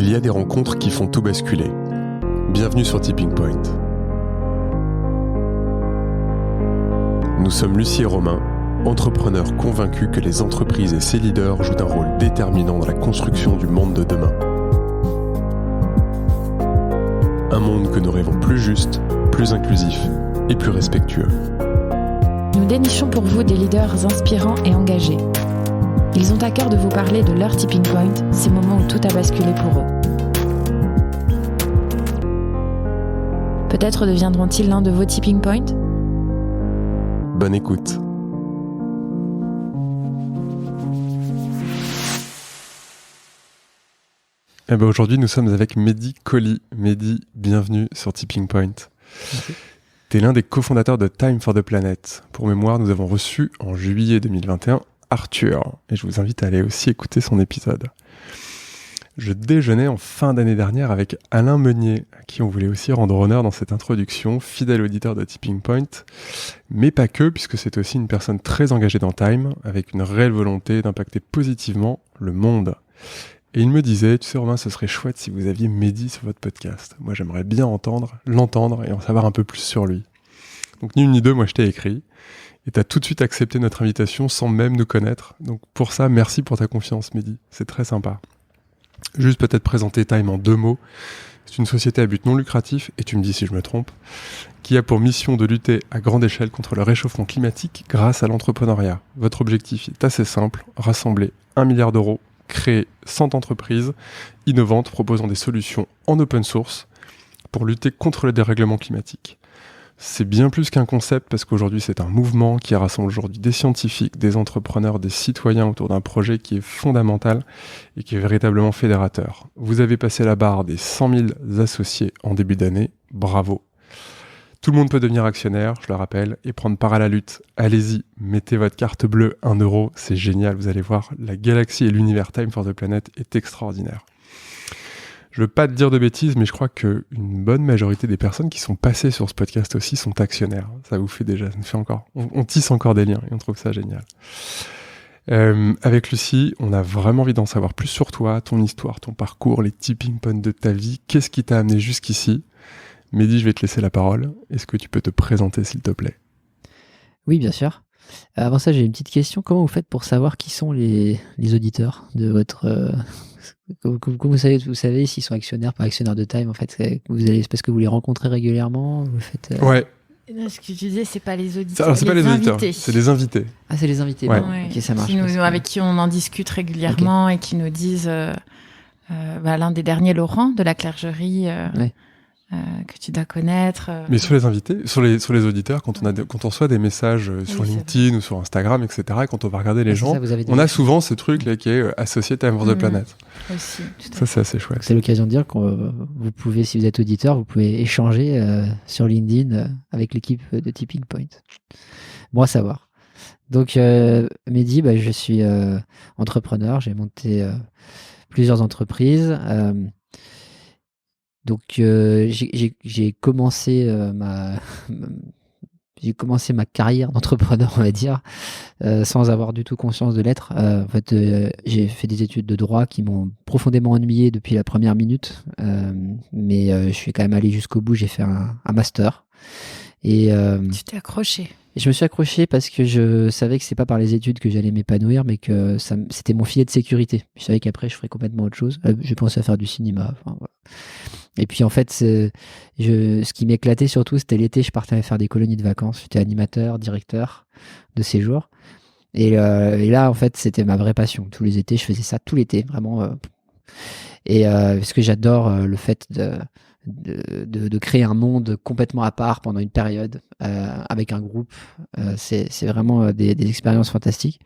Il y a des rencontres qui font tout basculer. Bienvenue sur Tipping Point. Nous sommes Lucie et Romain, entrepreneurs convaincus que les entreprises et ses leaders jouent un rôle déterminant dans la construction du monde de demain. Un monde que nous rêvons plus juste, plus inclusif et plus respectueux. Nous dénichons pour vous des leaders inspirants et engagés. Ils ont à cœur de vous parler de leur tipping point, ces moments où tout a basculé pour eux. Peut-être deviendront-ils l'un de vos tipping points ? Bonne écoute. Aujourd'hui, nous sommes avec Mehdi Colli. Mehdi, bienvenue sur Tipping Point. Merci. Tu es l'un des cofondateurs de Time for the Planet. Pour mémoire, nous avons reçu en juillet 2021 Arthur, et je vous invite à aller aussi écouter son épisode. Je déjeunais en fin d'année dernière avec Alain Meunier, à qui on voulait aussi rendre honneur dans cette introduction, fidèle auditeur de Tipping Point, mais pas que, puisque c'est aussi une personne très engagée dans Time, avec une réelle volonté d'impacter positivement le monde. Et il me disait, tu sais Romain, ce serait chouette si vous aviez Mehdi sur votre podcast. Moi j'aimerais bien l'entendre et en savoir un peu plus sur lui. Donc ni une ni deux, moi je t'ai écrit. Et tu as tout de suite accepté notre invitation sans même nous connaître. Donc pour ça, merci pour ta confiance, Mehdi. C'est très sympa. Juste peut-être présenter Time en 2 mots. C'est une société à but non lucratif, et tu me dis si je me trompe, qui a pour mission de lutter à grande échelle contre le réchauffement climatique grâce à l'entrepreneuriat. Votre objectif est assez simple, rassembler 1 milliard d'euros, créer 100 entreprises innovantes proposant des solutions en open source pour lutter contre le dérèglement climatique. C'est bien plus qu'un concept parce qu'aujourd'hui c'est un mouvement qui rassemble aujourd'hui des scientifiques, des entrepreneurs, des citoyens autour d'un projet qui est fondamental et qui est véritablement fédérateur. Vous avez passé la barre des 100 000 associés en début d'année, bravo. Tout le monde peut devenir actionnaire, je le rappelle, et prendre part à la lutte. Allez-y, mettez votre carte bleue, 1 euro, c'est génial, vous allez voir, la galaxie et l'univers Time for the Planet est extraordinaire. Je veux pas te dire de bêtises, mais je crois qu'une bonne majorité des personnes qui sont passées sur ce podcast aussi sont actionnaires. Ça vous fait déjà, ça nous fait encore, on tisse encore des liens et on trouve ça génial. Avec Lucie, on a vraiment envie d'en savoir plus sur toi, ton histoire, ton parcours, les tipping points de ta vie. Qu'est-ce qui t'a amené jusqu'ici ? Mehdi, je vais te laisser la parole. Est-ce que tu peux te présenter, s'il te plaît ? Oui, bien sûr. Avant ça, j'ai une petite question. Comment vous faites pour savoir qui sont les auditeurs de votre... Comment vous savez s'ils sont actionnaires, pas actionnaires de Time, en fait, c'est parce que vous les rencontrez régulièrement, vous faites... Ouais. Non, ce que tu disais, c'est pas les auditeurs. Alors, c'est pas les auditeurs, c'est les invités. Ah, c'est les invités. Ouais. Bon, ok, ça marche. Avec qui on en discute régulièrement et qui nous disent... l'un des derniers, Laurent, de la Clergerie... que tu dois connaître. Mais sur les invités, sur les auditeurs, quand on reçoit des messages sur LinkedIn ou sur Instagram, etc., et quand on va regarder les gens, on a souvent ce truc là qui est associé Time for the Planet. Aussi, ça, c'est assez chouette. C'est l'occasion de dire que vous pouvez, si vous êtes auditeur, vous pouvez échanger sur LinkedIn avec l'équipe de Tipping Point. Bon à savoir. Donc, Mehdi, je suis entrepreneur. J'ai monté plusieurs entreprises. Donc j'ai commencé ma carrière d'entrepreneur, on va dire, sans avoir du tout conscience de l'être. En fait, j'ai fait des études de droit qui m'ont profondément ennuyé depuis la première minute, mais je suis quand même allé jusqu'au bout. J'ai fait un master. Et tu t'es accroché. Et je me suis accroché parce que je savais que c'est pas par les études que j'allais m'épanouir, mais que c'était mon filet de sécurité. Je savais qu'après je ferais complètement autre chose. Je pensais à faire du cinéma. Enfin, voilà. Et puis en fait, ce qui m'éclatait surtout, c'était l'été. Je partais faire des colonies de vacances. J'étais animateur, directeur de séjour. Et là, en fait, c'était ma vraie passion. Tous les étés, je faisais ça tout l'été, vraiment. Parce que j'adore le fait de créer un monde complètement à part pendant une période avec un groupe. C'est vraiment des expériences fantastiques.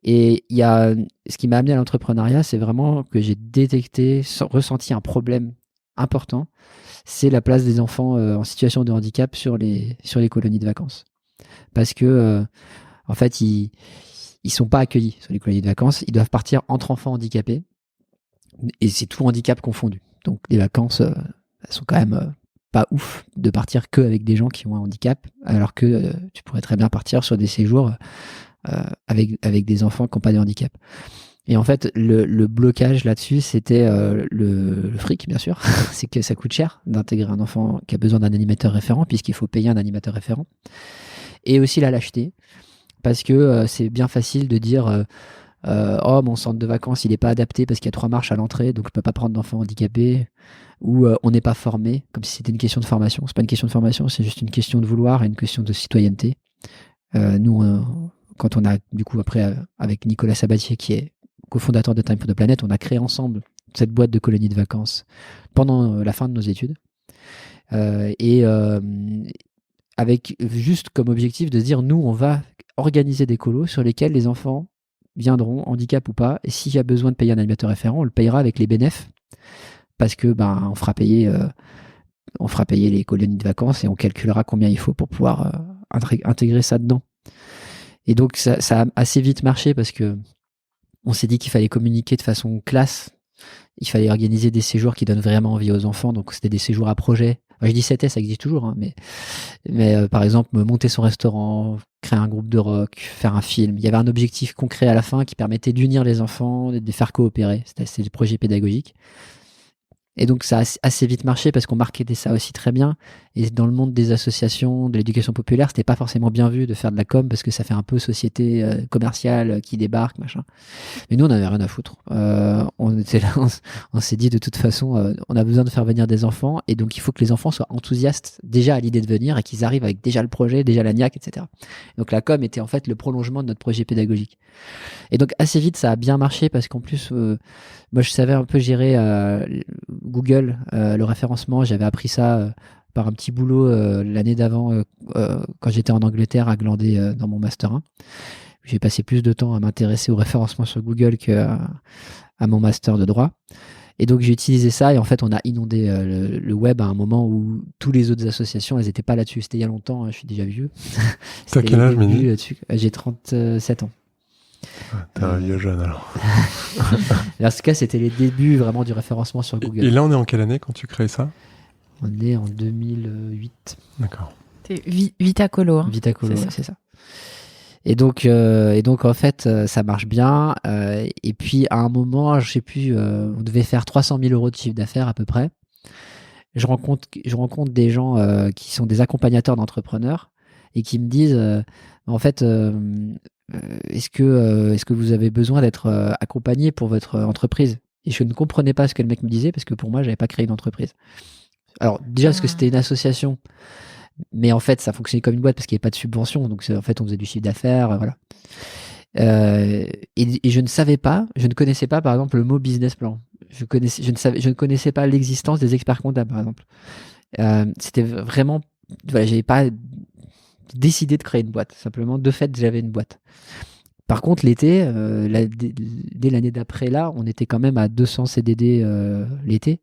Et ce qui m'a amené à l'entrepreneuriat, c'est vraiment que j'ai ressenti un problème important, c'est la place des enfants en situation de handicap sur les colonies de vacances. Parce que en fait, ils sont pas accueillis sur les colonies de vacances, ils doivent partir entre enfants handicapés, et c'est tout handicap confondu. Donc les vacances, elles sont quand même pas ouf de partir que avec des gens qui ont un handicap, alors que tu pourrais très bien partir sur des séjours avec des enfants qui n'ont pas de handicap. Et en fait, le blocage là-dessus, c'était le fric, bien sûr. C'est que ça coûte cher d'intégrer un enfant qui a besoin d'un animateur référent, puisqu'il faut payer un animateur référent. Et aussi la lâcheté, parce que c'est bien facile de dire oh, mon centre de vacances, il n'est pas adapté parce qu'il y a 3 marches à l'entrée, donc je ne peux pas prendre d'enfants handicapés, ou on n'est pas formé, comme si c'était une question de formation. C'est pas une question de formation, c'est juste une question de vouloir et une question de citoyenneté. Nous, quand on a, du coup, après, avec Nicolas Sabatier, qui est cofondateur de Time for the Planet, on a créé ensemble cette boîte de colonies de vacances pendant la fin de nos études. Avec juste comme objectif de se dire, nous, on va organiser des colos sur lesquels les enfants viendront, handicap ou pas, et s'il y a besoin de payer un animateur référent, on le payera avec les bénéfices, parce que on fera payer les colonies de vacances et on calculera combien il faut pour pouvoir intégrer ça dedans. Et donc ça a assez vite marché parce que on s'est dit qu'il fallait communiquer de façon classe. Il fallait organiser des séjours qui donnent vraiment envie aux enfants. Donc, c'était des séjours à projet. Enfin, je dis 7S, ça existe toujours, hein, mais par exemple, monter son restaurant, créer un groupe de rock, faire un film. Il y avait un objectif concret à la fin qui permettait d'unir les enfants, de les faire coopérer. C'était des projets pédagogiques. Et donc, ça a assez vite marché parce qu'on marketait ça aussi très bien. Et dans le monde des associations, de l'éducation populaire, c'était pas forcément bien vu de faire de la com parce que ça fait un peu société commerciale qui débarque, machin. Mais nous, on n'avait rien à foutre. On était là, on s'est dit de toute façon, on a besoin de faire venir des enfants et donc il faut que les enfants soient enthousiastes déjà à l'idée de venir et qu'ils arrivent avec déjà le projet, déjà la niaque, etc. Donc la com était en fait le prolongement de notre projet pédagogique. Et donc assez vite, ça a bien marché parce qu'en plus, moi, je savais un peu gérer Google, le référencement. J'avais appris ça par un petit boulot l'année d'avant quand j'étais en Angleterre à glander dans mon Master 1. J'ai passé plus de temps à m'intéresser au référencement sur Google qu'à mon Master de droit. Et donc, j'ai utilisé ça et en fait, on a inondé le web à un moment où toutes les autres associations, elles n'étaient pas là-dessus. C'était il y a longtemps, je suis déjà vieux. T'as quel âge, Mehdi ? J'ai 37 ans. T'es un vieux jeune alors. En tout cas, c'était les débuts vraiment du référencement sur Google. Et là, on est en quelle année quand tu crées ça ? On est en 2008. D'accord. C'est Vitacolo. Hein. Vitacolo, c'est ça. Et donc en fait, ça marche bien. Et puis à un moment, je sais plus, on devait faire 300 000 euros de chiffre d'affaires à peu près. Je rencontre des gens qui sont des accompagnateurs d'entrepreneurs et qui me disent, en fait, est-ce que vous avez besoin d'être accompagné pour votre entreprise ? Et je ne comprenais pas ce que le mec me disait parce que pour moi, j'avais pas créé une entreprise. Alors déjà parce que c'était une association, mais en fait ça fonctionnait comme une boîte parce qu'il n'y avait pas de subvention, donc en fait on faisait du chiffre d'affaires, voilà. Et je ne connaissais pas par exemple le mot business plan. Je ne connaissais pas l'existence des experts comptables par exemple. C'était vraiment, voilà, j'avais pas décidé de créer une boîte. Simplement, de fait, j'avais une boîte. Par contre, l'été, dès l'année d'après, là, on était quand même à 200 CDD l'été,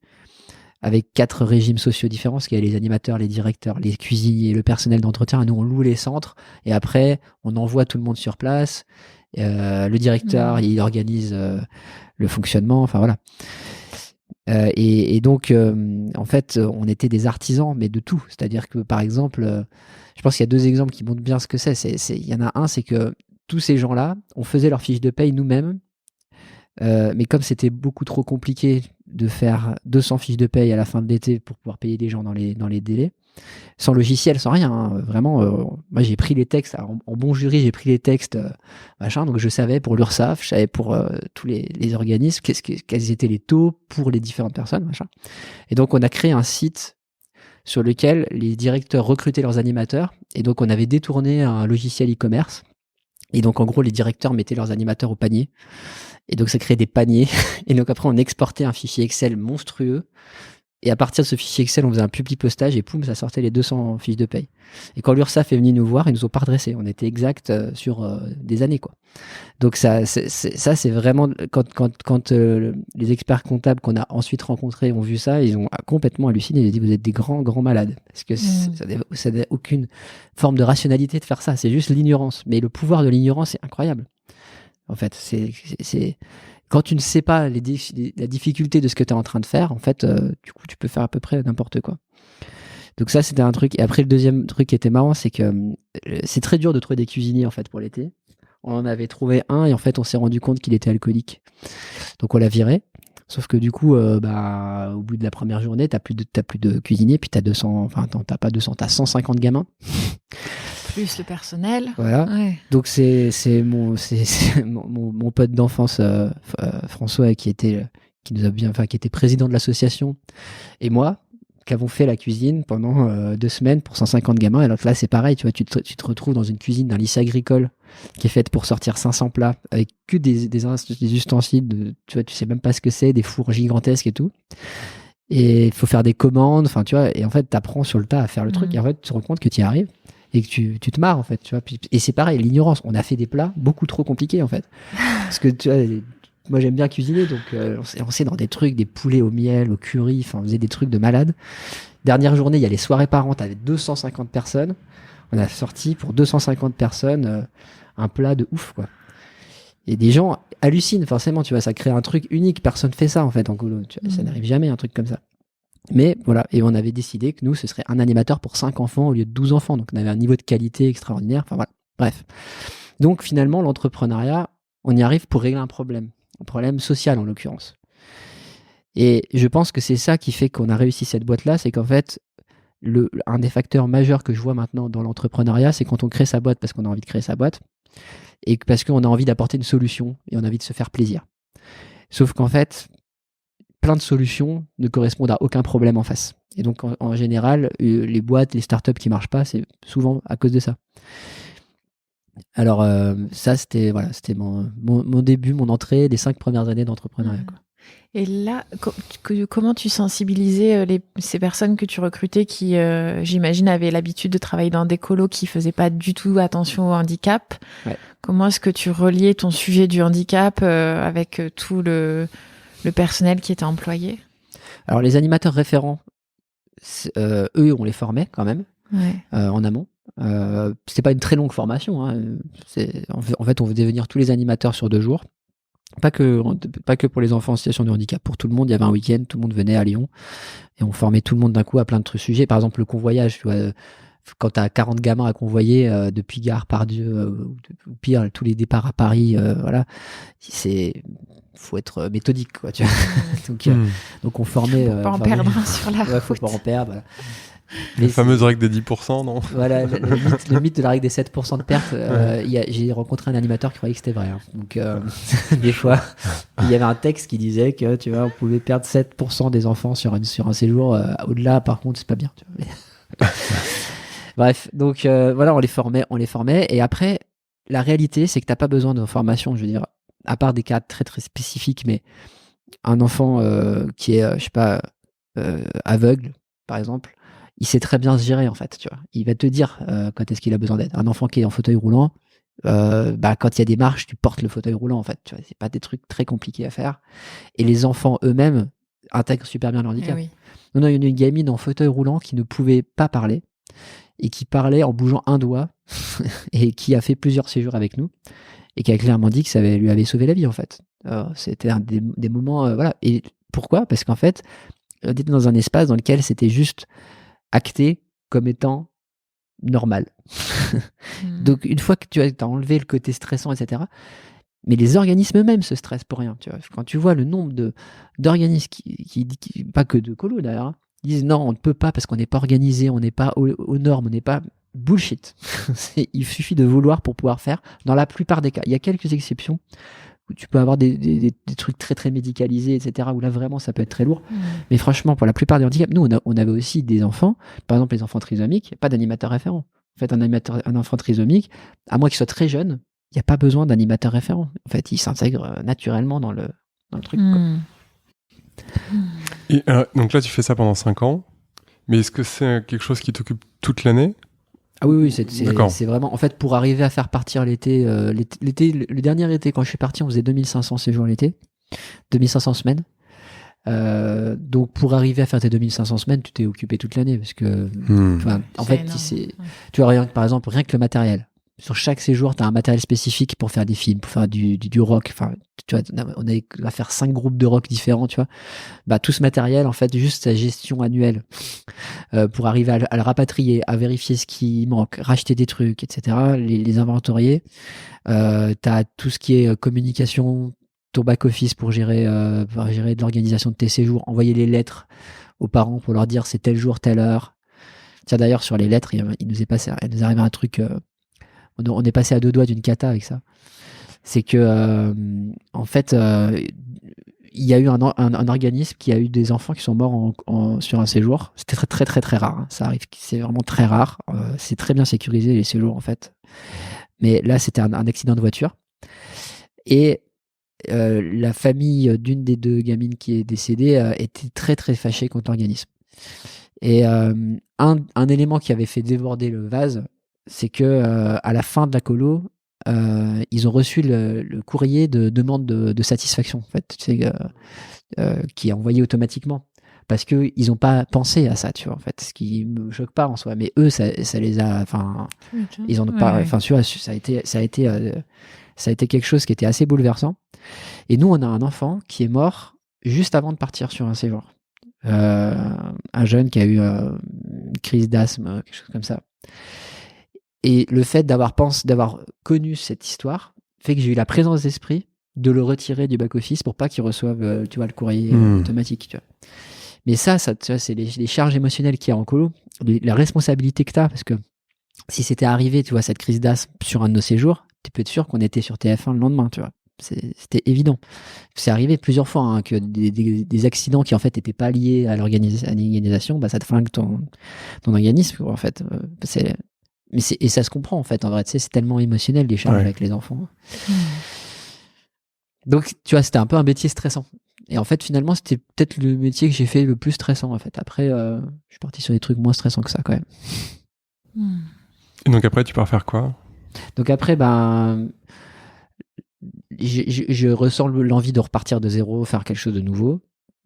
avec 4 régimes sociaux différents, parce qu'il y a les animateurs, les directeurs, les cuisiniers, le personnel d'entretien. Et nous, on loue les centres, et après, on envoie tout le monde sur place. Le directeur, il organise le fonctionnement, enfin voilà. Et donc, en fait, on était des artisans, mais de tout. C'est-à-dire que, par exemple, je pense qu'il y a 2 exemples qui montrent bien ce que c'est. Il y en a un, c'est que tous ces gens-là, on faisait leur fiche de paye nous-mêmes, mais comme c'était beaucoup trop compliqué de faire 200 fiches de paye à la fin de l'été pour pouvoir payer les gens dans les délais, sans logiciel, sans rien, hein, vraiment, moi j'ai pris les textes, en bon jury, j'ai pris les textes, machin, donc je savais pour l'URSSAF, je savais pour tous les organismes, quels étaient les taux pour les différentes personnes, machin. Et donc on a créé un site sur lequel les directeurs recrutaient leurs animateurs, et donc on avait détourné un logiciel e-commerce, et donc en gros les directeurs mettaient leurs animateurs au panier, et donc ça créait des paniers, et donc après on exportait un fichier Excel monstrueux, et à partir de ce fichier Excel, on faisait un public postage et poum, ça sortait les 200 fiches de paye. Et quand l'URSSAF est venu nous voir, ils nous ont pas redressé. On était exact sur des années, quoi. Donc ça, c'est vraiment quand les experts comptables qu'on a ensuite rencontrés ont vu ça, ils ont complètement halluciné. Ils ont dit vous êtes des grands malades parce que ça n'a aucune forme de rationalité de faire ça. C'est juste l'ignorance. Mais le pouvoir de l'ignorance est incroyable. En fait, c'est quand tu ne sais pas la difficulté de ce que tu es en train de faire, en fait, du coup, tu peux faire à peu près n'importe quoi. Donc ça, c'était un truc. Et après, le deuxième truc qui était marrant, c'est que c'est très dur de trouver des cuisiniers, en fait, pour l'été. On en avait trouvé un et en fait, on s'est rendu compte qu'il était alcoolique. Donc, on l'a viré. Sauf que du coup, au bout de la première journée, t'as plus de cuisinier, puis t'as 200, enfin, t'as pas 200, t'as 150 gamins. Plus le personnel. Voilà. Ouais. Donc, c'est mon pote d'enfance, François, qui était président de l'association, et moi, qui avons fait la cuisine pendant 2 semaines pour 150 gamins. Alors là, c'est pareil, tu vois, tu te retrouves dans une cuisine d'un lycée agricole qui est faite pour sortir 500 plats avec que des ustensiles, tu vois, tu sais même pas ce que c'est, des fours gigantesques et tout. Et il faut faire des commandes, enfin, tu vois, et en fait, t'apprends sur le tas à faire le truc, et en fait, tu te rends compte que tu y arrives et que tu te marres, en fait, tu vois. Et c'est pareil, l'ignorance. On a fait des plats beaucoup trop compliqués, en fait. Parce que, tu vois, moi, j'aime bien cuisiner, donc on s'est dans des trucs, des poulets au miel, au curry, enfin, on faisait des trucs de malade. Dernière journée, il y a les soirées parentes avec 250 personnes. On a sorti pour 250 personnes un plat de ouf, quoi. Et des gens hallucinent, forcément, tu vois, ça crée un truc unique. Personne fait ça, en fait, en colo. Tu vois, ça n'arrive jamais, un truc comme ça. Mais voilà, et on avait décidé que nous, ce serait un animateur pour 5 enfants au lieu de 12 enfants. Donc, on avait un niveau de qualité extraordinaire. Enfin, voilà. Bref. Donc, finalement, l'entrepreneuriat, on y arrive pour régler un problème social, en l'occurrence. Et je pense que c'est ça qui fait qu'on a réussi cette boîte-là, c'est qu'en fait, un des facteurs majeurs que je vois maintenant dans l'entrepreneuriat, c'est quand on crée sa boîte parce qu'on a envie de créer sa boîte et parce qu'on a envie d'apporter une solution et on a envie de se faire plaisir. Sauf qu'en fait, plein de solutions ne correspondent à aucun problème en face. Et donc, en général, les boîtes, les startups qui marchent pas, c'est souvent à cause de ça. Alors, ça, c'était mon début, mon entrée des 5 premières années d'entrepreneuriat, quoi. Et là, comment tu sensibilisais ces personnes que tu recrutais qui, j'imagine, avaient l'habitude de travailler dans des colos qui faisaient pas du tout attention au handicap? Ouais. Comment est-ce que tu reliais ton sujet du handicap avec tout le personnel qui était employé? Alors, les animateurs référents, eux, on les formait quand même, en amont. C'était pas une très longue formation, hein. En fait, on faisait venir tous les animateurs sur 2 jours. Pas que pour les enfants en situation de handicap, pour tout le monde. Il y avait un week-end, tout le monde venait à Lyon et on formait tout le monde d'un coup à plein de sujets. Par exemple, le convoyage, tu vois, quand tu as 40 gamins à convoyer depuis Gare Pardieu ou pire, tous les départs à Paris, voilà, faut être méthodique, quoi, tu vois. Donc on formait. Faut pas en perdre sur la route. Faut pas en perdre. Voilà. La fameuse règle des 10%, non? Voilà, le mythe de la règle des 7% de perte. J'ai rencontré un animateur qui croyait que c'était vrai. Hein. Donc, des fois, il y avait un texte qui disait que, tu vois, on pouvait perdre 7% des enfants sur un séjour. Au-delà, par contre, c'est pas bien. Tu vois. Bref, donc voilà, on les formait. Et après, la réalité, c'est que t'as pas besoin de formation. Je veux dire, à part des cas très très spécifiques, mais un enfant qui est, je sais pas, aveugle, par exemple. Il sait très bien se gérer, en fait, tu vois. Il va te dire quand est-ce qu'il a besoin d'aide. Un enfant qui est en fauteuil roulant, quand il y a des marches, tu portes le fauteuil roulant, en fait. Tu vois, c'est pas des trucs très compliqués à faire. Et les enfants eux-mêmes intègrent super bien le handicap. Oui. Non, il y a une gamine en fauteuil roulant qui ne pouvait pas parler et qui parlait en bougeant un doigt et qui a fait plusieurs séjours avec nous et qui a clairement dit que ça lui avait sauvé la vie, en fait. C'était des moments, voilà. Et pourquoi ? Parce qu'en fait, on était dans un espace dans lequel c'était juste acté comme étant normal. Donc une fois que tu as enlevé le côté stressant, etc., mais les organismes eux-mêmes se stressent pour rien. Tu vois. Quand tu vois le nombre d'organismes qui pas que de colos d'ailleurs, hein, disent non, on ne peut pas parce qu'on n'est pas organisé, on n'est pas aux normes, on n'est pas... Bullshit. Il suffit de vouloir pour pouvoir faire dans la plupart des cas. Il y a quelques exceptions où tu peux avoir des trucs très très médicalisés, etc., où là vraiment ça peut être très lourd. Mais franchement, pour la plupart des handicaps, nous on avait aussi des enfants, par exemple les enfants trisomiques, il n'y a pas d'animateur référent. En fait, un enfant trisomique, à moins qu'il soit très jeune, il n'y a pas besoin d'animateur référent. En fait, il s'intègre naturellement dans le truc. Quoi. Et, donc là, tu fais ça pendant 5 ans, mais est-ce que c'est quelque chose qui t'occupe toute l'année ? Ah oui, c'est vraiment... En fait, pour arriver à faire partir l'été, le dernier été, quand je suis parti, on faisait 2500 séjours l'été, 2500 semaines. Donc, pour arriver à faire tes 2500 semaines, tu t'es occupé toute l'année, parce que... En fait, tu vois, par exemple, rien que le matériel. Sur chaque séjour, tu as un matériel spécifique pour faire des films, pour faire du rock. Enfin, tu vois, on va faire 5 groupes de rock différents, tu vois. Bah, tout ce matériel, en fait, juste sa gestion annuelle pour arriver à le rapatrier, à vérifier ce qui manque, racheter des trucs, etc., les inventorier. Tu as tout ce qui est communication, ton back-office pour gérer de l'organisation de tes séjours, envoyer les lettres aux parents pour leur dire c'est tel jour, telle heure. Tiens, d'ailleurs, sur les lettres, il nous est arrivé un truc... on est passé à 2 doigts d'une cata avec ça. C'est que, en fait, il y a eu un organisme qui a eu des enfants qui sont morts sur un séjour. C'était très, très, très, très rare. Hein. Ça arrive, c'est vraiment très rare. C'est très bien sécurisé, les séjours, en fait. Mais là, c'était un accident de voiture. Et la famille d'une des 2 gamines qui est décédée était très, très fâchée contre l'organisme. Et un élément qui avait fait déborder le vase, c'est que à la fin de la colo, ils ont reçu le courrier de demande de satisfaction, en fait, qui est envoyé automatiquement. Parce qu'ils n'ont pas pensé à ça, tu vois, en fait. Ce qui me choque pas en soi. Mais eux, ça les a. Enfin, ils en ont pas. Enfin, tu vois, ça a été quelque chose qui était assez bouleversant. Et nous, on a un enfant qui est mort juste avant de partir sur un séjour. Un jeune qui a eu une crise d'asthme, quelque chose comme ça. Et le fait d'avoir connu cette histoire fait que j'ai eu la présence d'esprit de le retirer du back-office pour pas qu'il reçoive tu vois, le courrier automatique. Tu vois. Mais ça tu vois, c'est les charges émotionnelles qu'il y a en colo, la responsabilité que tu as, parce que si c'était arrivé, tu vois, cette crise d'asthme sur un de nos séjours, tu peux être sûr qu'on était sur TF1 le lendemain, tu vois. C'était évident. C'est arrivé plusieurs fois hein, que des accidents qui en fait n'étaient pas liés à l'organisation, bah, ça te flingue ton organisme, en fait. Et ça se comprend en fait, en vrai, tu sais, c'est tellement émotionnel les charges avec les enfants. Donc, tu vois, c'était un peu un métier stressant. Et en fait, finalement, c'était peut-être le métier que j'ai fait le plus stressant, en fait. Après, je suis parti sur des trucs moins stressants que ça, quand même. Et donc après, tu pars faire quoi ? Donc après, ben, je ressens l'envie de repartir de zéro, faire quelque chose de nouveau,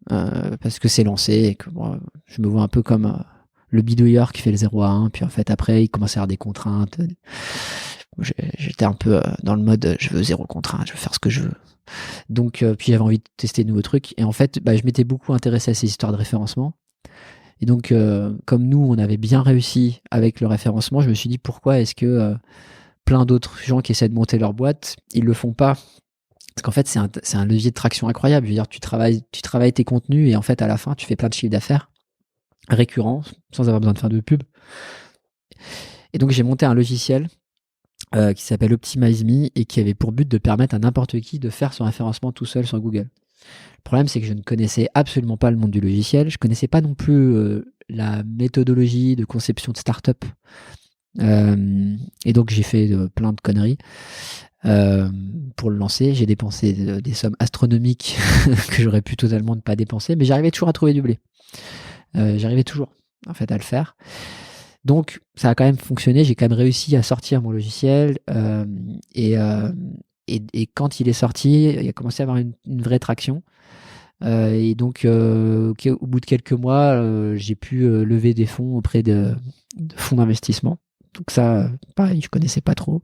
parce que c'est lancé et que moi, je me vois un peu comme le bidouilleur qui fait le 0 à 1, puis en fait, après, il commence à avoir des contraintes. J'étais un peu dans le mode je veux 0 contrainte, je veux faire ce que je veux. Donc, puis j'avais envie de tester de nouveaux trucs. Et en fait, bah, je m'étais beaucoup intéressé à ces histoires de référencement. Et donc, comme nous, on avait bien réussi avec le référencement, je me suis dit pourquoi est-ce que plein d'autres gens qui essaient de monter leur boîte, ils le font pas. Parce qu'en fait, c'est un levier de traction incroyable. Je veux dire, tu travailles tes contenus et en fait, à la fin, tu fais plein de chiffres d'affaires récurrents sans avoir besoin de faire de pub. Et donc, j'ai monté un logiciel qui s'appelle Optimize Me et qui avait pour but de permettre à n'importe qui de faire son référencement tout seul sur Google. Le problème, c'est que je ne connaissais absolument pas le monde du logiciel. Je connaissais pas non plus la méthodologie de conception de start-up. Et donc, j'ai fait plein de conneries pour le lancer. J'ai dépensé des sommes astronomiques que j'aurais pu totalement ne pas dépenser, mais j'arrivais toujours à trouver du blé. J'arrivais toujours, en fait, à le faire. Donc, ça a quand même fonctionné. J'ai quand même réussi à sortir mon logiciel. Et quand il est sorti, il a commencé à avoir une vraie traction. Et donc, au bout de quelques mois, j'ai pu lever des fonds auprès de fonds d'investissement. Donc ça, pareil, je connaissais pas trop.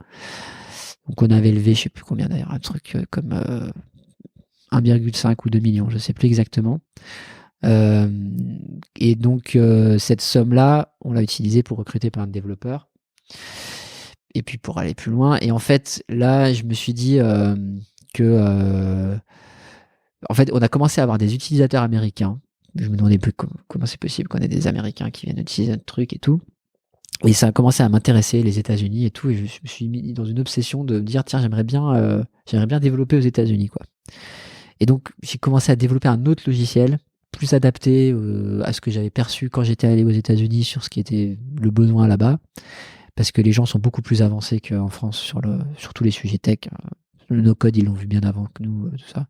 Donc on avait levé, je sais plus combien d'ailleurs, un truc comme 1,5 ou 2 millions, je sais plus exactement. Et donc cette somme-là, on l'a utilisée pour recruter plein de développeurs. Et puis pour aller plus loin. Et en fait, là, je me suis dit que en fait, on a commencé à avoir des utilisateurs américains. Je me demandais plus comment c'est possible qu'on ait des Américains qui viennent utiliser notre truc et tout. Et ça a commencé à m'intéresser, les États-Unis et tout. Et je me suis mis dans une obsession de me dire, tiens, j'aimerais bien développer aux États-Unis, quoi. Et donc, j'ai commencé à développer un autre logiciel plus adapté à ce que j'avais perçu quand j'étais allé aux États-Unis sur ce qui était le besoin là-bas. Parce que les gens sont beaucoup plus avancés qu'en France sur tous les sujets tech. Le no-code, ils l'ont vu bien avant que nous, tout ça.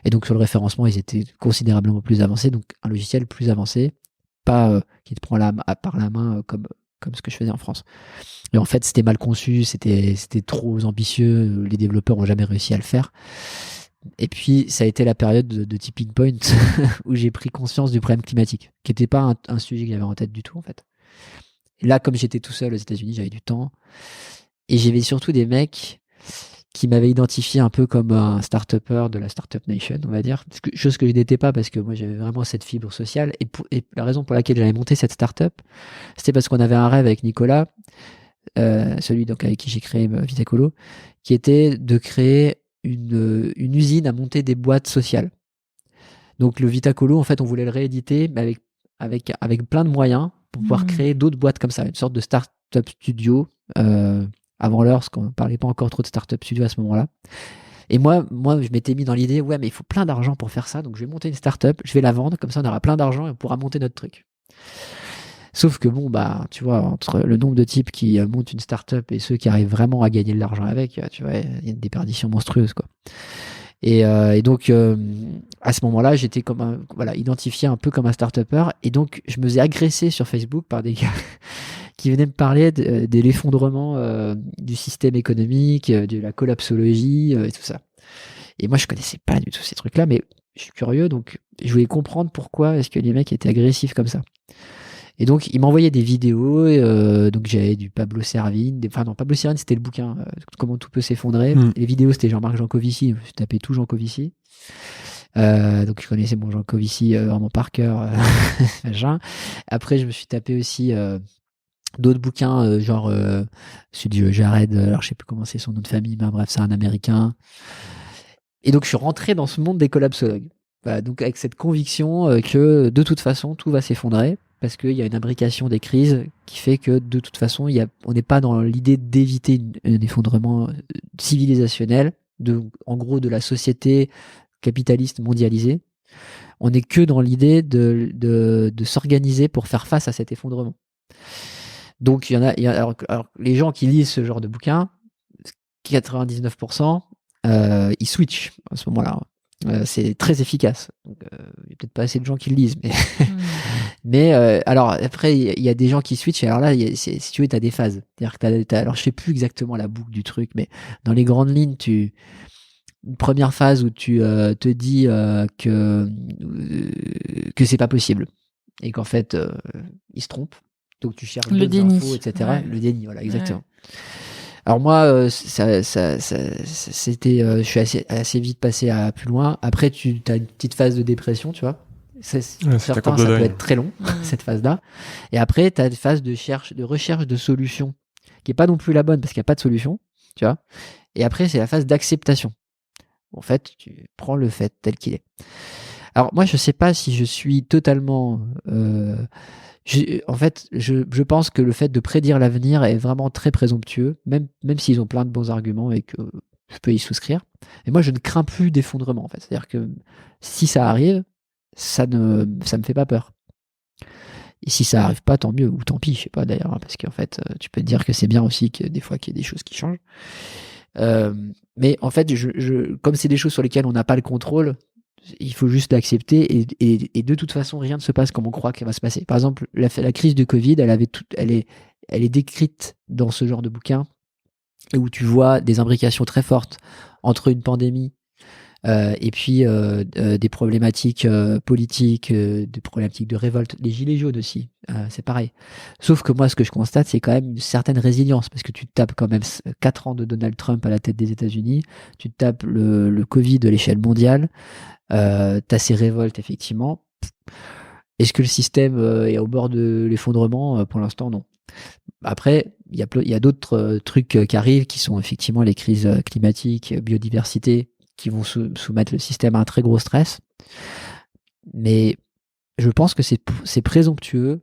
Et donc, sur le référencement, ils étaient considérablement plus avancés. Donc, un logiciel plus avancé, pas qui te prend par la main comme ce que je faisais en France. Et en fait, c'était mal conçu, c'était trop ambitieux, les développeurs n'ont jamais réussi à le faire. Et puis, ça a été la période de tipping point où j'ai pris conscience du problème climatique, qui n'était pas un sujet que j'avais en tête du tout, en fait. Et là, comme j'étais tout seul aux États-Unis, j'avais du temps. Et j'avais surtout des mecs qui m'avaient identifié un peu comme un start-upper de la Startup Nation, on va dire. Chose que je n'étais pas parce que moi, j'avais vraiment cette fibre sociale. Et la raison pour laquelle j'avais monté cette startup, c'était parce qu'on avait un rêve avec Nicolas, celui donc avec qui j'ai créé Vitacolo, qui était de créer une usine à monter des boîtes sociales. Donc le Vitacolo, en fait, on voulait le rééditer, mais avec plein de moyens pour pouvoir créer d'autres boîtes comme ça, une sorte de start-up studio avant l'heure, parce qu'on ne parlait pas encore trop de start-up studio à ce moment-là. Et moi, je m'étais mis dans l'idée, ouais, mais il faut plein d'argent pour faire ça, donc je vais monter une start-up, je vais la vendre, comme ça on aura plein d'argent et on pourra monter notre truc. Sauf que bon, bah, tu vois, entre le nombre de types qui montent une start-up et ceux qui arrivent vraiment à gagner de l'argent avec, tu vois, il y a une déperdition monstrueuse, quoi. Et donc, à ce moment-là, j'étais identifié un peu comme un start-upper. Et donc, je me faisais agresser sur Facebook par des gars qui venaient me parler de l'effondrement du système économique, de la collapsologie et tout ça. Et moi, je connaissais pas du tout ces trucs-là, mais je suis curieux, donc je voulais comprendre pourquoi est-ce que les mecs étaient agressifs comme ça. Et donc, il m'envoyait des vidéos, donc j'avais du Pablo Servigne, Pablo Servigne, c'était le bouquin, Comment tout peut s'effondrer. Les vidéos, c'était Jean-Marc Jancovici, je tapais tout Jancovici. Donc, je connaissais mon Jancovici vraiment par cœur. Après, je me suis tapé aussi d'autres bouquins, genre celui de Jared, alors je sais plus comment c'est son nom de famille, mais bref, c'est un Américain. Et donc, je suis rentré dans ce monde des collapsologues. Voilà, donc, avec cette conviction que de toute façon, tout va s'effondrer. Parce qu'il y a une imbrication des crises qui fait que de toute façon, on n'est pas dans l'idée d'éviter un effondrement civilisationnel, en gros de la société capitaliste mondialisée. On n'est que dans l'idée de s'organiser pour faire face à cet effondrement. Donc, alors, les gens qui lisent ce genre de bouquin, 99%, ils switchent à ce moment-là. C'est très efficace. Donc, il n'y a peut-être pas assez de gens qui le lisent, mais alors après il y a des gens qui switchent. Et alors là, si tu veux, t'as des phases. C'est-à-dire que alors je sais plus exactement la boucle du truc, mais dans les grandes lignes, une première phase où tu te dis que c'est pas possible et qu'en fait ils se trompent. Donc tu cherches d'autres infos, etc. Ouais. Le déni, voilà, exactement. Ouais. Alors moi, c'était, je suis assez vite passé à plus loin. Après, tu as une petite phase de dépression, tu vois. Certains, ça peut être très long, cette phase-là. Et après, tu as une phase de recherche de solutions, qui est pas non plus la bonne parce qu'il n'y a pas de solution, tu vois. Et après, c'est la phase d'acceptation. En fait, tu prends le fait tel qu'il est. Alors moi, je sais pas si je suis totalement... je pense que le fait de prédire l'avenir est vraiment très présomptueux, même s'ils ont plein de bons arguments et que je peux y souscrire. Et moi, je ne crains plus d'effondrement, en fait. C'est-à-dire que si ça arrive, ça me fait pas peur. Et si ça arrive pas, tant mieux, ou tant pis, je sais pas d'ailleurs, hein, parce qu'en fait, tu peux te dire que c'est bien aussi que des fois qu'il y ait des choses qui changent. Mais en fait, comme c'est des choses sur lesquelles on n'a pas le contrôle, il faut juste l'accepter et de toute façon, rien ne se passe comme on croit qu'elle va se passer. Par exemple, la crise de Covid, elle est décrite dans ce genre de bouquin où tu vois des imbrications très fortes entre une pandémie et puis des problématiques politiques, des problématiques de révolte, les gilets jaunes aussi, c'est pareil. Sauf que moi, ce que je constate, c'est quand même une certaine résilience, parce que tu te tapes quand même 4 ans de Donald Trump à la tête des États-Unis, tu te tapes le Covid à l'échelle mondiale, t'as ces révoltes, effectivement. Est-ce que le système est au bord de l'effondrement? Pour l'instant, non. Après, il y a d'autres trucs qui arrivent, qui sont effectivement les crises climatiques, biodiversité, qui vont soumettre le système à un très gros stress. Mais je pense que c'est présomptueux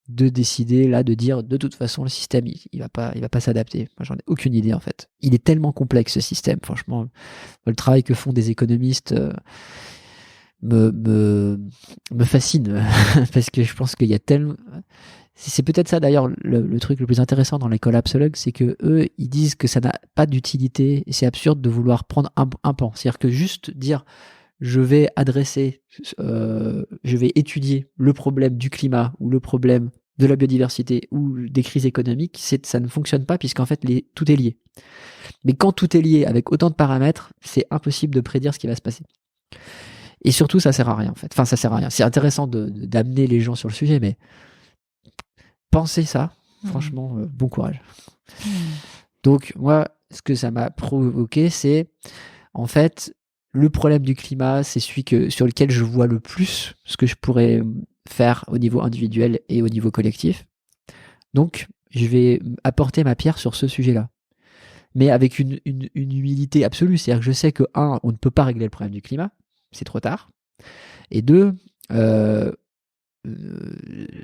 de décider là, de dire de toute façon le système il va pas s'adapter. Moi j'en ai aucune idée en fait. Il est tellement complexe ce système. Franchement, le travail que font des économistes me fascine parce que je pense qu'il y a tellement... C'est peut-être ça d'ailleurs le truc le plus intéressant dans les collapsologues, c'est que eux ils disent que ça n'a pas d'utilité et c'est absurde de vouloir prendre un pan. C'est-à-dire que juste dire je vais étudier le problème du climat ou le problème de la biodiversité ou des crises économiques, ça ne fonctionne pas puisqu'en fait tout est lié. Mais quand tout est lié avec autant de paramètres, c'est impossible de prédire ce qui va se passer. Et surtout, ça sert à rien en fait. Enfin, ça sert à rien. C'est intéressant d'amener les gens sur le sujet, mais pensez ça, franchement, bon courage. Donc, moi, ce que ça m'a provoqué, c'est, en fait, le problème du climat, c'est celui sur lequel je vois le plus ce que je pourrais faire au niveau individuel et au niveau collectif. Donc, je vais apporter ma pierre sur ce sujet-là. Mais avec une humilité absolue. C'est-à-dire que je sais que, un, on ne peut pas régler le problème du climat, c'est trop tard. Et deux,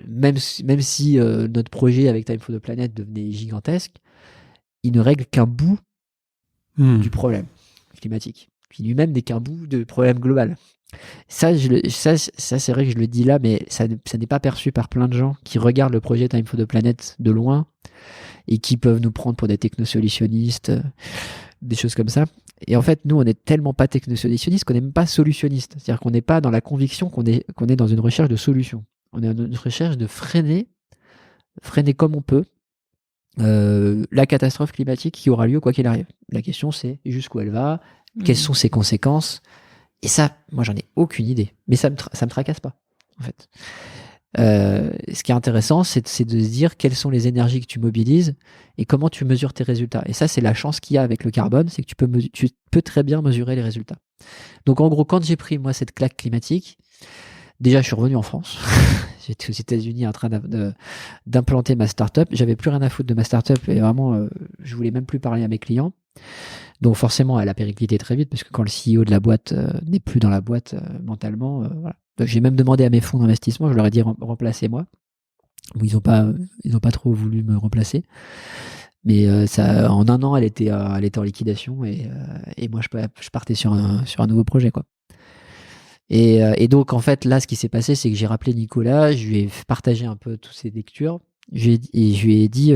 même si notre projet avec Time for the Planet devenait gigantesque, il ne règle qu'un bout du problème climatique. Qui lui-même n'est qu'un bout de problème global. Ça, c'est vrai que je le dis là, mais ça n'est pas perçu par plein de gens qui regardent le projet Time for the Planet de loin et qui peuvent nous prendre pour des technosolutionnistes, des choses comme ça. Et en fait, nous, on n'est tellement pas technosolutionnistes qu'on n'est même pas solutionnistes. C'est-à-dire qu'on n'est pas dans la conviction qu'on est dans une recherche de solution. On est dans une recherche de freiner comme on peut la catastrophe climatique qui aura lieu quoi qu'il arrive. La question, c'est jusqu'où elle va, quelles sont ses conséquences. Et ça, moi, j'en ai aucune idée. Mais ça me tracasse pas, en fait. Ce qui est intéressant, c'est de se dire quelles sont les énergies que tu mobilises et comment tu mesures tes résultats. Et ça, c'est la chance qu'il y a avec le carbone, c'est que tu peux très bien mesurer les résultats. Donc, en gros, quand j'ai pris, moi, cette claque climatique, déjà, je suis revenu en France. J'étais aux États-Unis en train d'implanter ma startup. J'avais plus rien à foutre de ma startup et vraiment, je voulais même plus parler à mes clients. Donc forcément, elle a périclité très vite parce que quand le CEO de la boîte n'est plus dans la boîte mentalement, voilà. Donc, j'ai même demandé à mes fonds d'investissement, je leur ai dit remplacez-moi. Bon, ils ont pas trop voulu me remplacer, mais ça, en un an, elle était en liquidation et moi je partais sur un nouveau projet, quoi. Et donc en fait là, ce qui s'est passé, c'est que j'ai rappelé Nicolas, je lui ai partagé un peu toutes ces lectures, je lui ai dit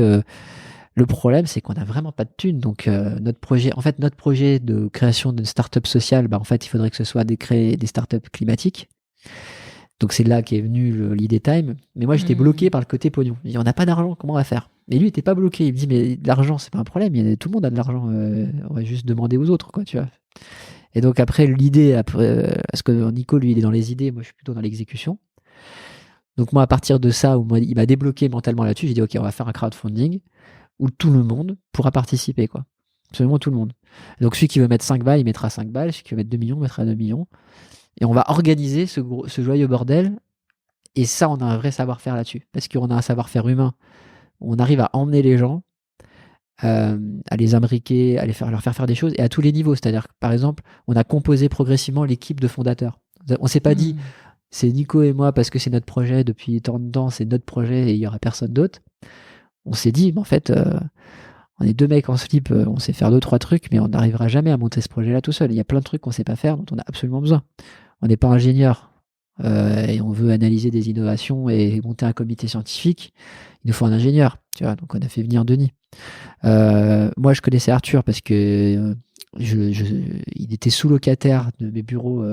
le problème, c'est qu'on n'a vraiment pas de thunes. Donc, notre projet de création d'une start-up sociale, en fait, il faudrait que ce soit de créer des start-up climatiques. Donc, c'est là qu'est venu l'idée Time. Mais moi, j'étais bloqué par le côté pognon. Je dis, on n'a pas d'argent, comment on va faire? Mais lui, il n'était pas bloqué. Il me dit, mais l'argent, c'est pas un problème. Tout le monde a de l'argent. On va juste demander aux autres, quoi, tu vois. Et donc, après, l'idée, parce que Nico, lui, il est dans les idées, moi, je suis plutôt dans l'exécution. Donc, moi, à partir de ça, il m'a débloqué mentalement là-dessus, j'ai dit, OK, on va faire un crowdfunding où tout le monde pourra participer, quoi. Absolument tout le monde. Donc celui qui veut mettre 5 balles, il mettra 5 balles. Celui qui veut mettre 2 millions, mettra 2 millions. Et on va organiser ce joyeux bordel. Et ça, on a un vrai savoir-faire là-dessus. Parce qu'on a un savoir-faire humain. On arrive à emmener les gens, à les imbriquer, à leur faire des choses, et à tous les niveaux. C'est-à-dire que, par exemple, on a composé progressivement l'équipe de fondateurs. On s'est pas dit, c'est Nico et moi parce que c'est notre projet depuis tant de temps, c'est notre projet et il y aura personne d'autre. On s'est dit, mais en fait, on est deux mecs en slip, on sait faire 2-3 trucs, mais on n'arrivera jamais à monter ce projet-là tout seul. Il y a plein de trucs qu'on ne sait pas faire, dont on a absolument besoin. On n'est pas ingénieur et on veut analyser des innovations et monter un comité scientifique. Il nous faut un ingénieur, tu vois. Donc on a fait venir Denis. Moi, je connaissais Arthur parce que il était sous-locataire de mes bureaux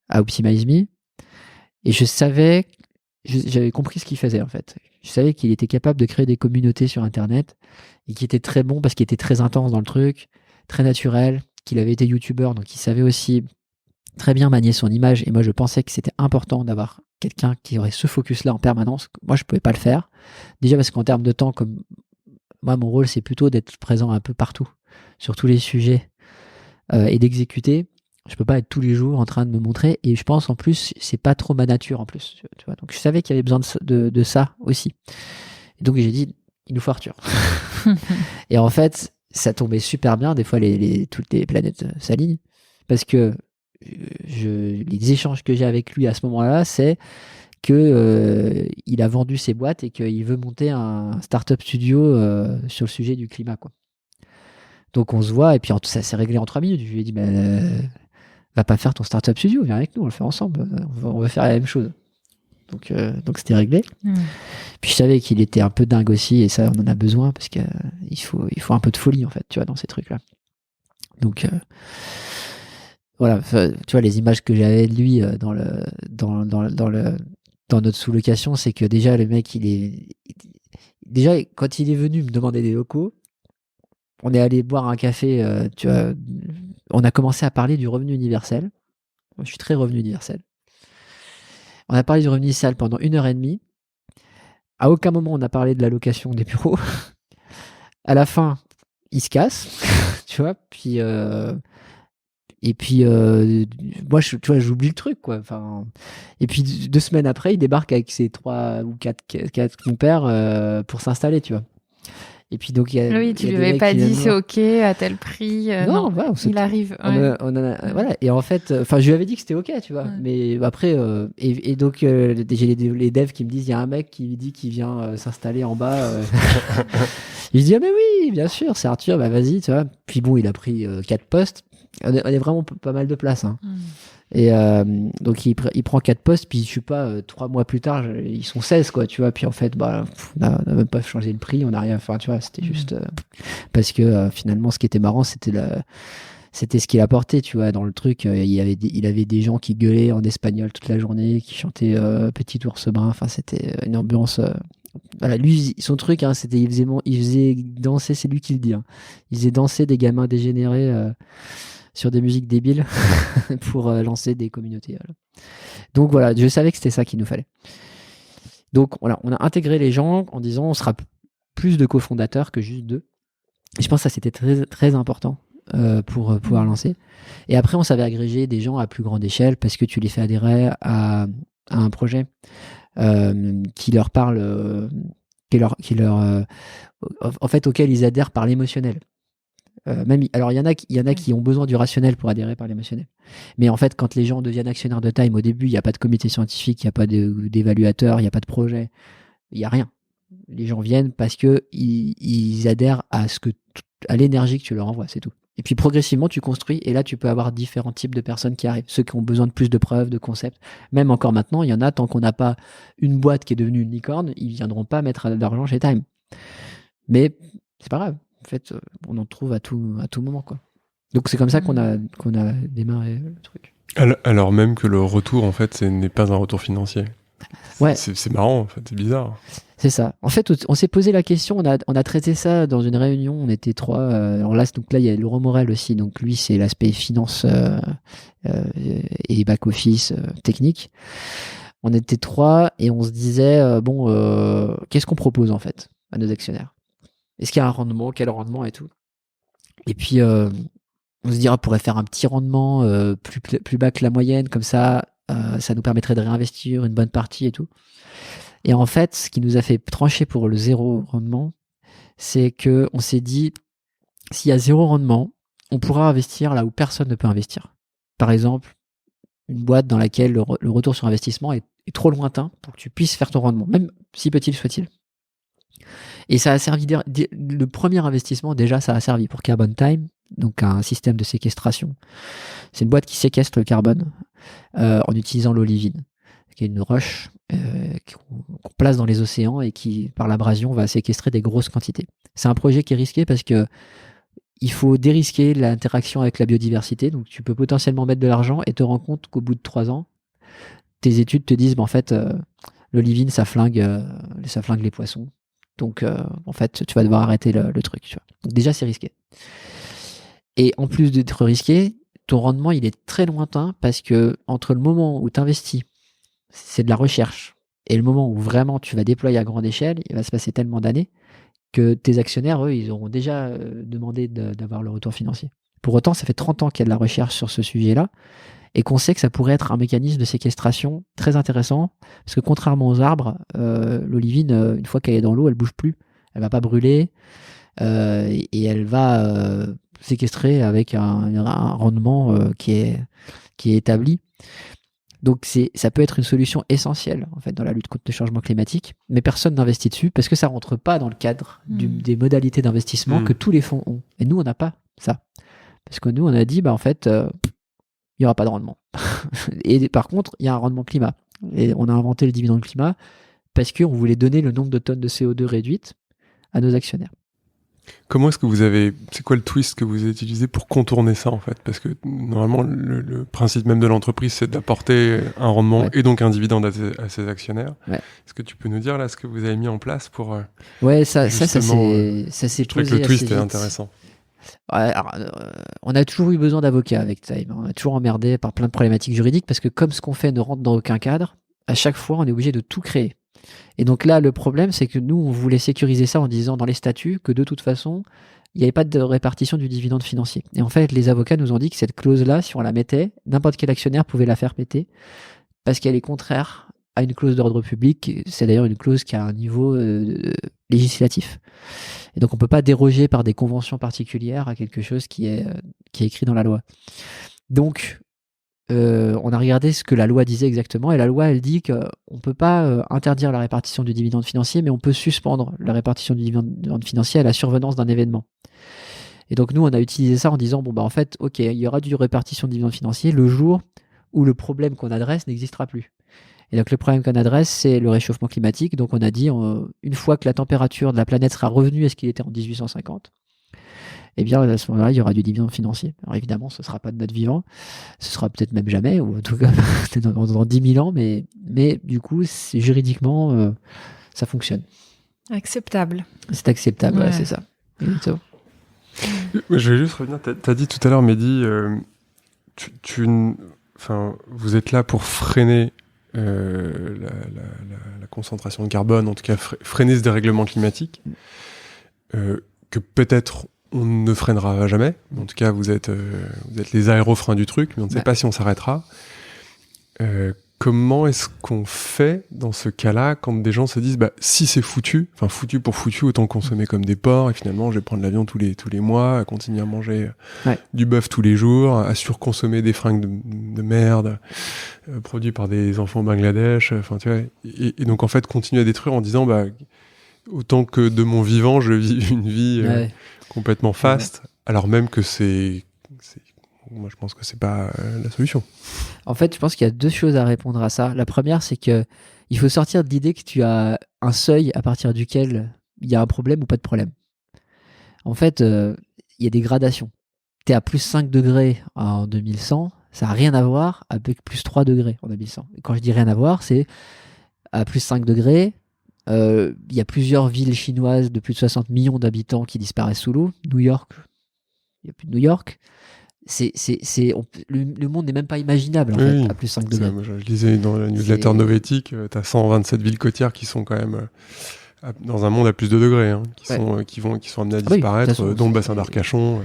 à Optimize Me, et j'avais compris ce qu'il faisait en fait. Je savais qu'il était capable de créer des communautés sur Internet et qu'il était très bon parce qu'il était très intense dans le truc, très naturel, qu'il avait été youtubeur, donc il savait aussi très bien manier son image. Et moi, je pensais que c'était important d'avoir quelqu'un qui aurait ce focus-là en permanence. Moi, je pouvais pas le faire. Déjà parce qu'en termes de temps, comme moi, mon rôle, c'est plutôt d'être présent un peu partout, sur tous les sujets et d'exécuter. Je peux pas être tous les jours en train de me montrer, et je pense en plus c'est pas trop ma nature en plus, tu vois. Donc je savais qu'il y avait besoin de ça aussi, et donc j'ai dit il nous faut Arthur. Et en fait ça tombait super bien, des fois toutes les planètes s'alignent, parce que les échanges que j'ai avec lui à ce moment-là, c'est que il a vendu ses boîtes et qu'il veut monter un startup studio sur le sujet du climat, quoi. Donc on se voit, et puis ça s'est réglé en 3 minutes. Je lui ai dit va pas faire ton startup studio, viens avec nous, on le fait ensemble, on va faire la même chose. Donc c'était réglé. Puis je savais qu'il était un peu dingue aussi, et ça on en a besoin parce que il faut un peu de folie en fait, tu vois, dans ces trucs-là. Donc voilà, tu vois, les images que j'avais de lui dans notre sous-location, c'est que déjà le mec déjà quand il est venu me demander des locaux, on est allé boire un café, tu vois, on a commencé à parler du revenu universel. Moi, je suis très revenu universel. On a parlé du revenu universel pendant 1h30. À aucun moment on a parlé de la location des bureaux. À la fin, il se casse, tu vois, puis et puis moi tu vois, j'oublie le truc quoi. Enfin, et puis 2 semaines après, il débarque avec ses 3 ou 4 compères pour s'installer, tu vois. Et puis donc oui, tu lui avais pas dit c'est ok à tel prix. Non, voilà, il arrive. Voilà. Et en fait, enfin, je lui avais dit que c'était ok, tu vois. Ouais. Mais après, et donc j'ai les devs qui me disent, il y a un mec qui dit qu'il vient s'installer en bas. Il dit ah mais oui, bien sûr, c'est Arthur, bah vas-y, tu vois. Puis bon, il a pris 4 postes. On est vraiment pas mal de place. Hein. Et donc il prend 4 postes, puis je sais pas, 3 mois plus tard, ils sont 16 quoi, tu vois. Puis en fait, bah, on n'a même pas changé le prix, on n'a rien, enfin tu vois, c'était juste parce que finalement, ce qui était marrant, c'était ce qu'il apportait, tu vois, dans le truc. Il avait des gens qui gueulaient en espagnol toute la journée, qui chantaient Petit ours brun. Enfin, c'était une ambiance. Voilà, lui, son truc, hein, c'était il faisait danser, c'est lui qui le dit. Hein. Il faisait danser des gamins dégénérés sur des musiques débiles pour lancer des communautés. Voilà. Donc voilà, je savais que c'était ça qu'il nous fallait. Donc voilà, on a intégré les gens en disant on sera plus de cofondateurs que juste 2. Et je pense que ça c'était très, très important pour pouvoir lancer. Et après, on savait agréger des gens à plus grande échelle parce que tu les fais adhérer à un projet qui leur parle, en fait, auquel ils adhèrent par l'émotionnel. Alors, il y en a qui ont besoin du rationnel pour adhérer par l'émotionnel. Mais en fait, quand les gens deviennent actionnaires de Time, au début, il n'y a pas de comité scientifique, il n'y a pas d'évaluateur, il n'y a pas de projet, il n'y a rien. Les gens viennent parce que ils adhèrent à l'énergie que tu leur envoies, c'est tout. Et puis progressivement, tu construis, et là, tu peux avoir différents types de personnes qui arrivent. Ceux qui ont besoin de plus de preuves, de concepts. Même encore maintenant, il y en a, tant qu'on n'a pas une boîte qui est devenue une licorne, ils ne viendront pas mettre de l'argent chez Time. Mais c'est pas grave. En fait, on en trouve à tout moment, quoi. Donc c'est comme ça qu'on a démarré le truc. Alors même que le retour, en fait, n'est pas un retour financier. Ouais. C'est marrant, en fait, c'est bizarre. C'est ça. En fait, on s'est posé la question, on a traité ça dans une réunion, on était 3. Alors là, il y a Laurent Morel aussi, donc lui, c'est l'aspect finance et back-office technique. On était 3 et on se disait, qu'est-ce qu'on propose en fait à nos actionnaires ? Est-ce qu'il y a un rendement ? Quel rendement et tout ? Et puis, on se dira, on pourrait faire un petit rendement plus bas que la moyenne, comme ça nous permettrait de réinvestir une bonne partie et tout. Et en fait, ce qui nous a fait trancher pour le 0 rendement, c'est qu'on s'est dit, s'il y a 0 rendement, on pourra investir là où personne ne peut investir. Par exemple, une boîte dans laquelle le retour sur investissement est trop lointain pour que tu puisses faire ton rendement, même si petit soit-il. Et ça a servi, le premier investissement, déjà, ça a servi pour Carbon Time, donc un système de séquestration. C'est une boîte qui séquestre le carbone en utilisant l'olivine, qui est une roche qu'on place dans les océans et qui, par l'abrasion, va séquestrer des grosses quantités. C'est un projet qui est risqué parce que il faut dérisquer l'interaction avec la biodiversité. Donc, tu peux potentiellement mettre de l'argent et te rends compte qu'au bout de 3 ans, tes études te disent, en fait, l'olivine, ça flingue les poissons. Donc, en fait, tu vas devoir arrêter le truc. Tu vois. Donc, déjà, c'est risqué. Et en plus d'être risqué, ton rendement, il est très lointain parce que entre le moment où tu investis, c'est de la recherche, et le moment où vraiment tu vas déployer à grande échelle, il va se passer tellement d'années que tes actionnaires, eux, ils auront déjà demandé d'avoir le retour financier. Pour autant, ça fait 30 ans qu'il y a de la recherche sur ce sujet-là, et qu'on sait que ça pourrait être un mécanisme de séquestration très intéressant, parce que contrairement aux arbres, l'olivine, une fois qu'elle est dans l'eau, elle bouge plus, elle va pas brûler, et elle va séquestrer avec un rendement qui est établi. Donc ça peut être une solution essentielle en fait dans la lutte contre le changement climatique, mais personne n'investit dessus parce que ça rentre pas dans le cadre des modalités d'investissement que tous les fonds ont. Et nous, on n'a pas ça. Parce que nous, on a dit, en fait, il n'y aura pas de rendement. Et par contre, il y a un rendement climat. Et on a inventé le dividende climat parce qu'on voulait donner le nombre de tonnes de CO2 réduites à nos actionnaires. Comment est-ce que c'est quoi le twist que vous avez utilisé pour contourner ça en fait ? Parce que normalement le principe même de l'entreprise c'est d'apporter un rendement et donc un dividende à ses actionnaires. Ouais. Est-ce que tu peux nous dire là ce que vous avez mis en place pour ça s'est posé. Le twist est intéressant. Alors, on a toujours eu besoin d'avocats avec Time. On a toujours emmerdé par plein de problématiques juridiques parce que comme ce qu'on fait ne rentre dans aucun cadre, à chaque fois on est obligé de tout créer. Et donc là, le problème, c'est que nous, on voulait sécuriser ça en disant dans les statuts que de toute façon, il n'y avait pas de répartition du dividende financier. Et en fait, les avocats nous ont dit que cette clause-là, si on la mettait, n'importe quel actionnaire pouvait la faire péter parce qu'elle est contraire à une clause d'ordre public. C'est d'ailleurs une clause qui a un niveau législatif. Et donc, on ne peut pas déroger par des conventions particulières à quelque chose qui est écrit dans la loi. Donc, on a regardé ce que la loi disait exactement, et la loi, elle dit qu'on ne peut pas interdire la répartition du dividende financier, mais on peut suspendre la répartition du dividende financier à la survenance d'un événement. Et donc, nous, on a utilisé ça en disant, en fait, ok, il y aura du répartition du dividende financier le jour où le problème qu'on adresse n'existera plus. Et donc, le problème qu'on adresse, c'est le réchauffement climatique. Donc, on a dit, une fois que la température de la planète sera revenue à ce qu'il était en 1850, eh bien, à ce moment-là, il y aura du dividende financier. Alors, évidemment, ce ne sera pas de notre vivant. Ce sera peut-être même jamais, ou en tout cas, dans 10 000 ans. Mais du coup, juridiquement, ça fonctionne. Acceptable. C'est acceptable, ouais, c'est ça. Exactement. Je vais juste revenir. Tu as dit tout à l'heure, Mehdi, vous êtes là pour freiner la concentration de carbone, en tout cas freiner ce dérèglement climatique, que peut-être on ne freinera jamais. En tout cas, vous êtes les aérofreins du truc, mais on ne sait pas si on s'arrêtera. Comment est-ce qu'on fait dans ce cas-là quand des gens se disent si c'est foutu pour foutu, autant consommer comme des porcs et finalement je vais prendre l'avion tous les mois, à continuer à manger du bœuf tous les jours, à surconsommer des fringues de merde produits par des enfants au Bangladesh, tu vois, et donc en fait continuer à détruire en disant autant que de mon vivant je vis une vie complètement faste, alors même que moi, je pense que c'est pas la solution. En fait, je pense qu'il y a deux choses à répondre à ça. La première, c'est que il faut sortir de l'idée que tu as un seuil à partir duquel il y a un problème ou pas de problème. En fait, il y a des gradations. Tu es à plus 5 degrés en 2100, ça n'a rien à voir avec plus 3 degrés en 2100. Et quand je dis rien à voir, c'est à plus 5 degrés, il y a plusieurs villes chinoises de plus de 60 millions d'habitants qui disparaissent sous l'eau. New York, il n'y a plus de New York. Le monde n'est même pas imaginable en fait, à plus 5 degrés. Je lisais dans la newsletter Novétique, tu as 127 villes côtières qui sont quand même dans un monde à plus de degrés, qui sont amenées à disparaître, façon, dont le bassin d'Arcachon.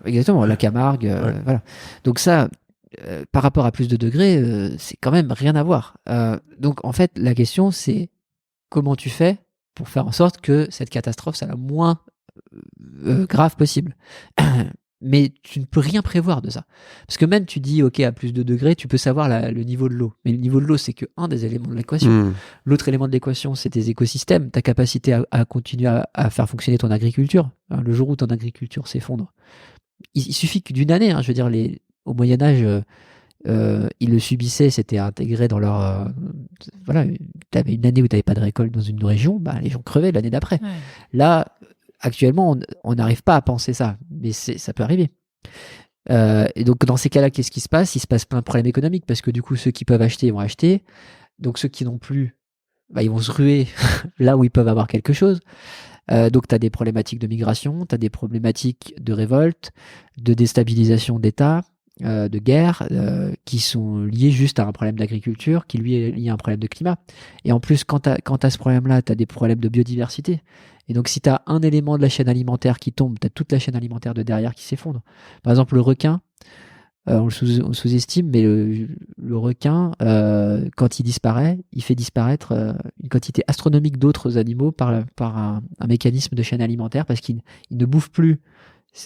Exactement, la Camargue. Voilà. Donc ça, par rapport à plus de degrés, c'est quand même rien à voir. Donc en fait, la question c'est comment tu fais pour faire en sorte que cette catastrophe soit la moins grave possible. Mais tu ne peux rien prévoir de ça. Parce que même tu dis, ok, à plus de degrés, tu peux savoir le niveau de l'eau. Mais le niveau de l'eau, c'est qu'un des éléments de l'équation. L'autre élément de l'équation, c'est tes écosystèmes, ta capacité à continuer à faire fonctionner ton agriculture. Le jour où ton agriculture s'effondre. Il suffit que d'une année, je veux dire, au Moyen-Âge, ils le subissaient, c'était intégré dans leur... tu avais une année où tu n'avais pas de récolte dans une région, les gens crevaient l'année d'après. Ouais. Là, actuellement, on n'arrive pas à penser ça, mais ça peut arriver. Et donc, dans ces cas-là, qu'est-ce qui se passe ? Il se passe plein de problèmes économiques, parce que du coup, ceux qui peuvent acheter, ils vont acheter. Donc, ceux qui n'ont plus, ils vont se ruer là où ils peuvent avoir quelque chose. Donc, tu as des problématiques de migration, tu as des problématiques de révolte, de déstabilisation d'État, de guerre, qui sont liées juste à un problème d'agriculture, qui lui est lié à un problème de climat. Et en plus, quand tu as ce problème-là, tu as des problèmes de biodiversité. Et donc, si tu as un élément de la chaîne alimentaire qui tombe, tu as toute la chaîne alimentaire de derrière qui s'effondre. Par exemple, le requin, on le sous-estime, mais le requin, quand il disparaît, il fait disparaître une quantité astronomique d'autres animaux par un mécanisme de chaîne alimentaire, parce qu'il ne bouffe plus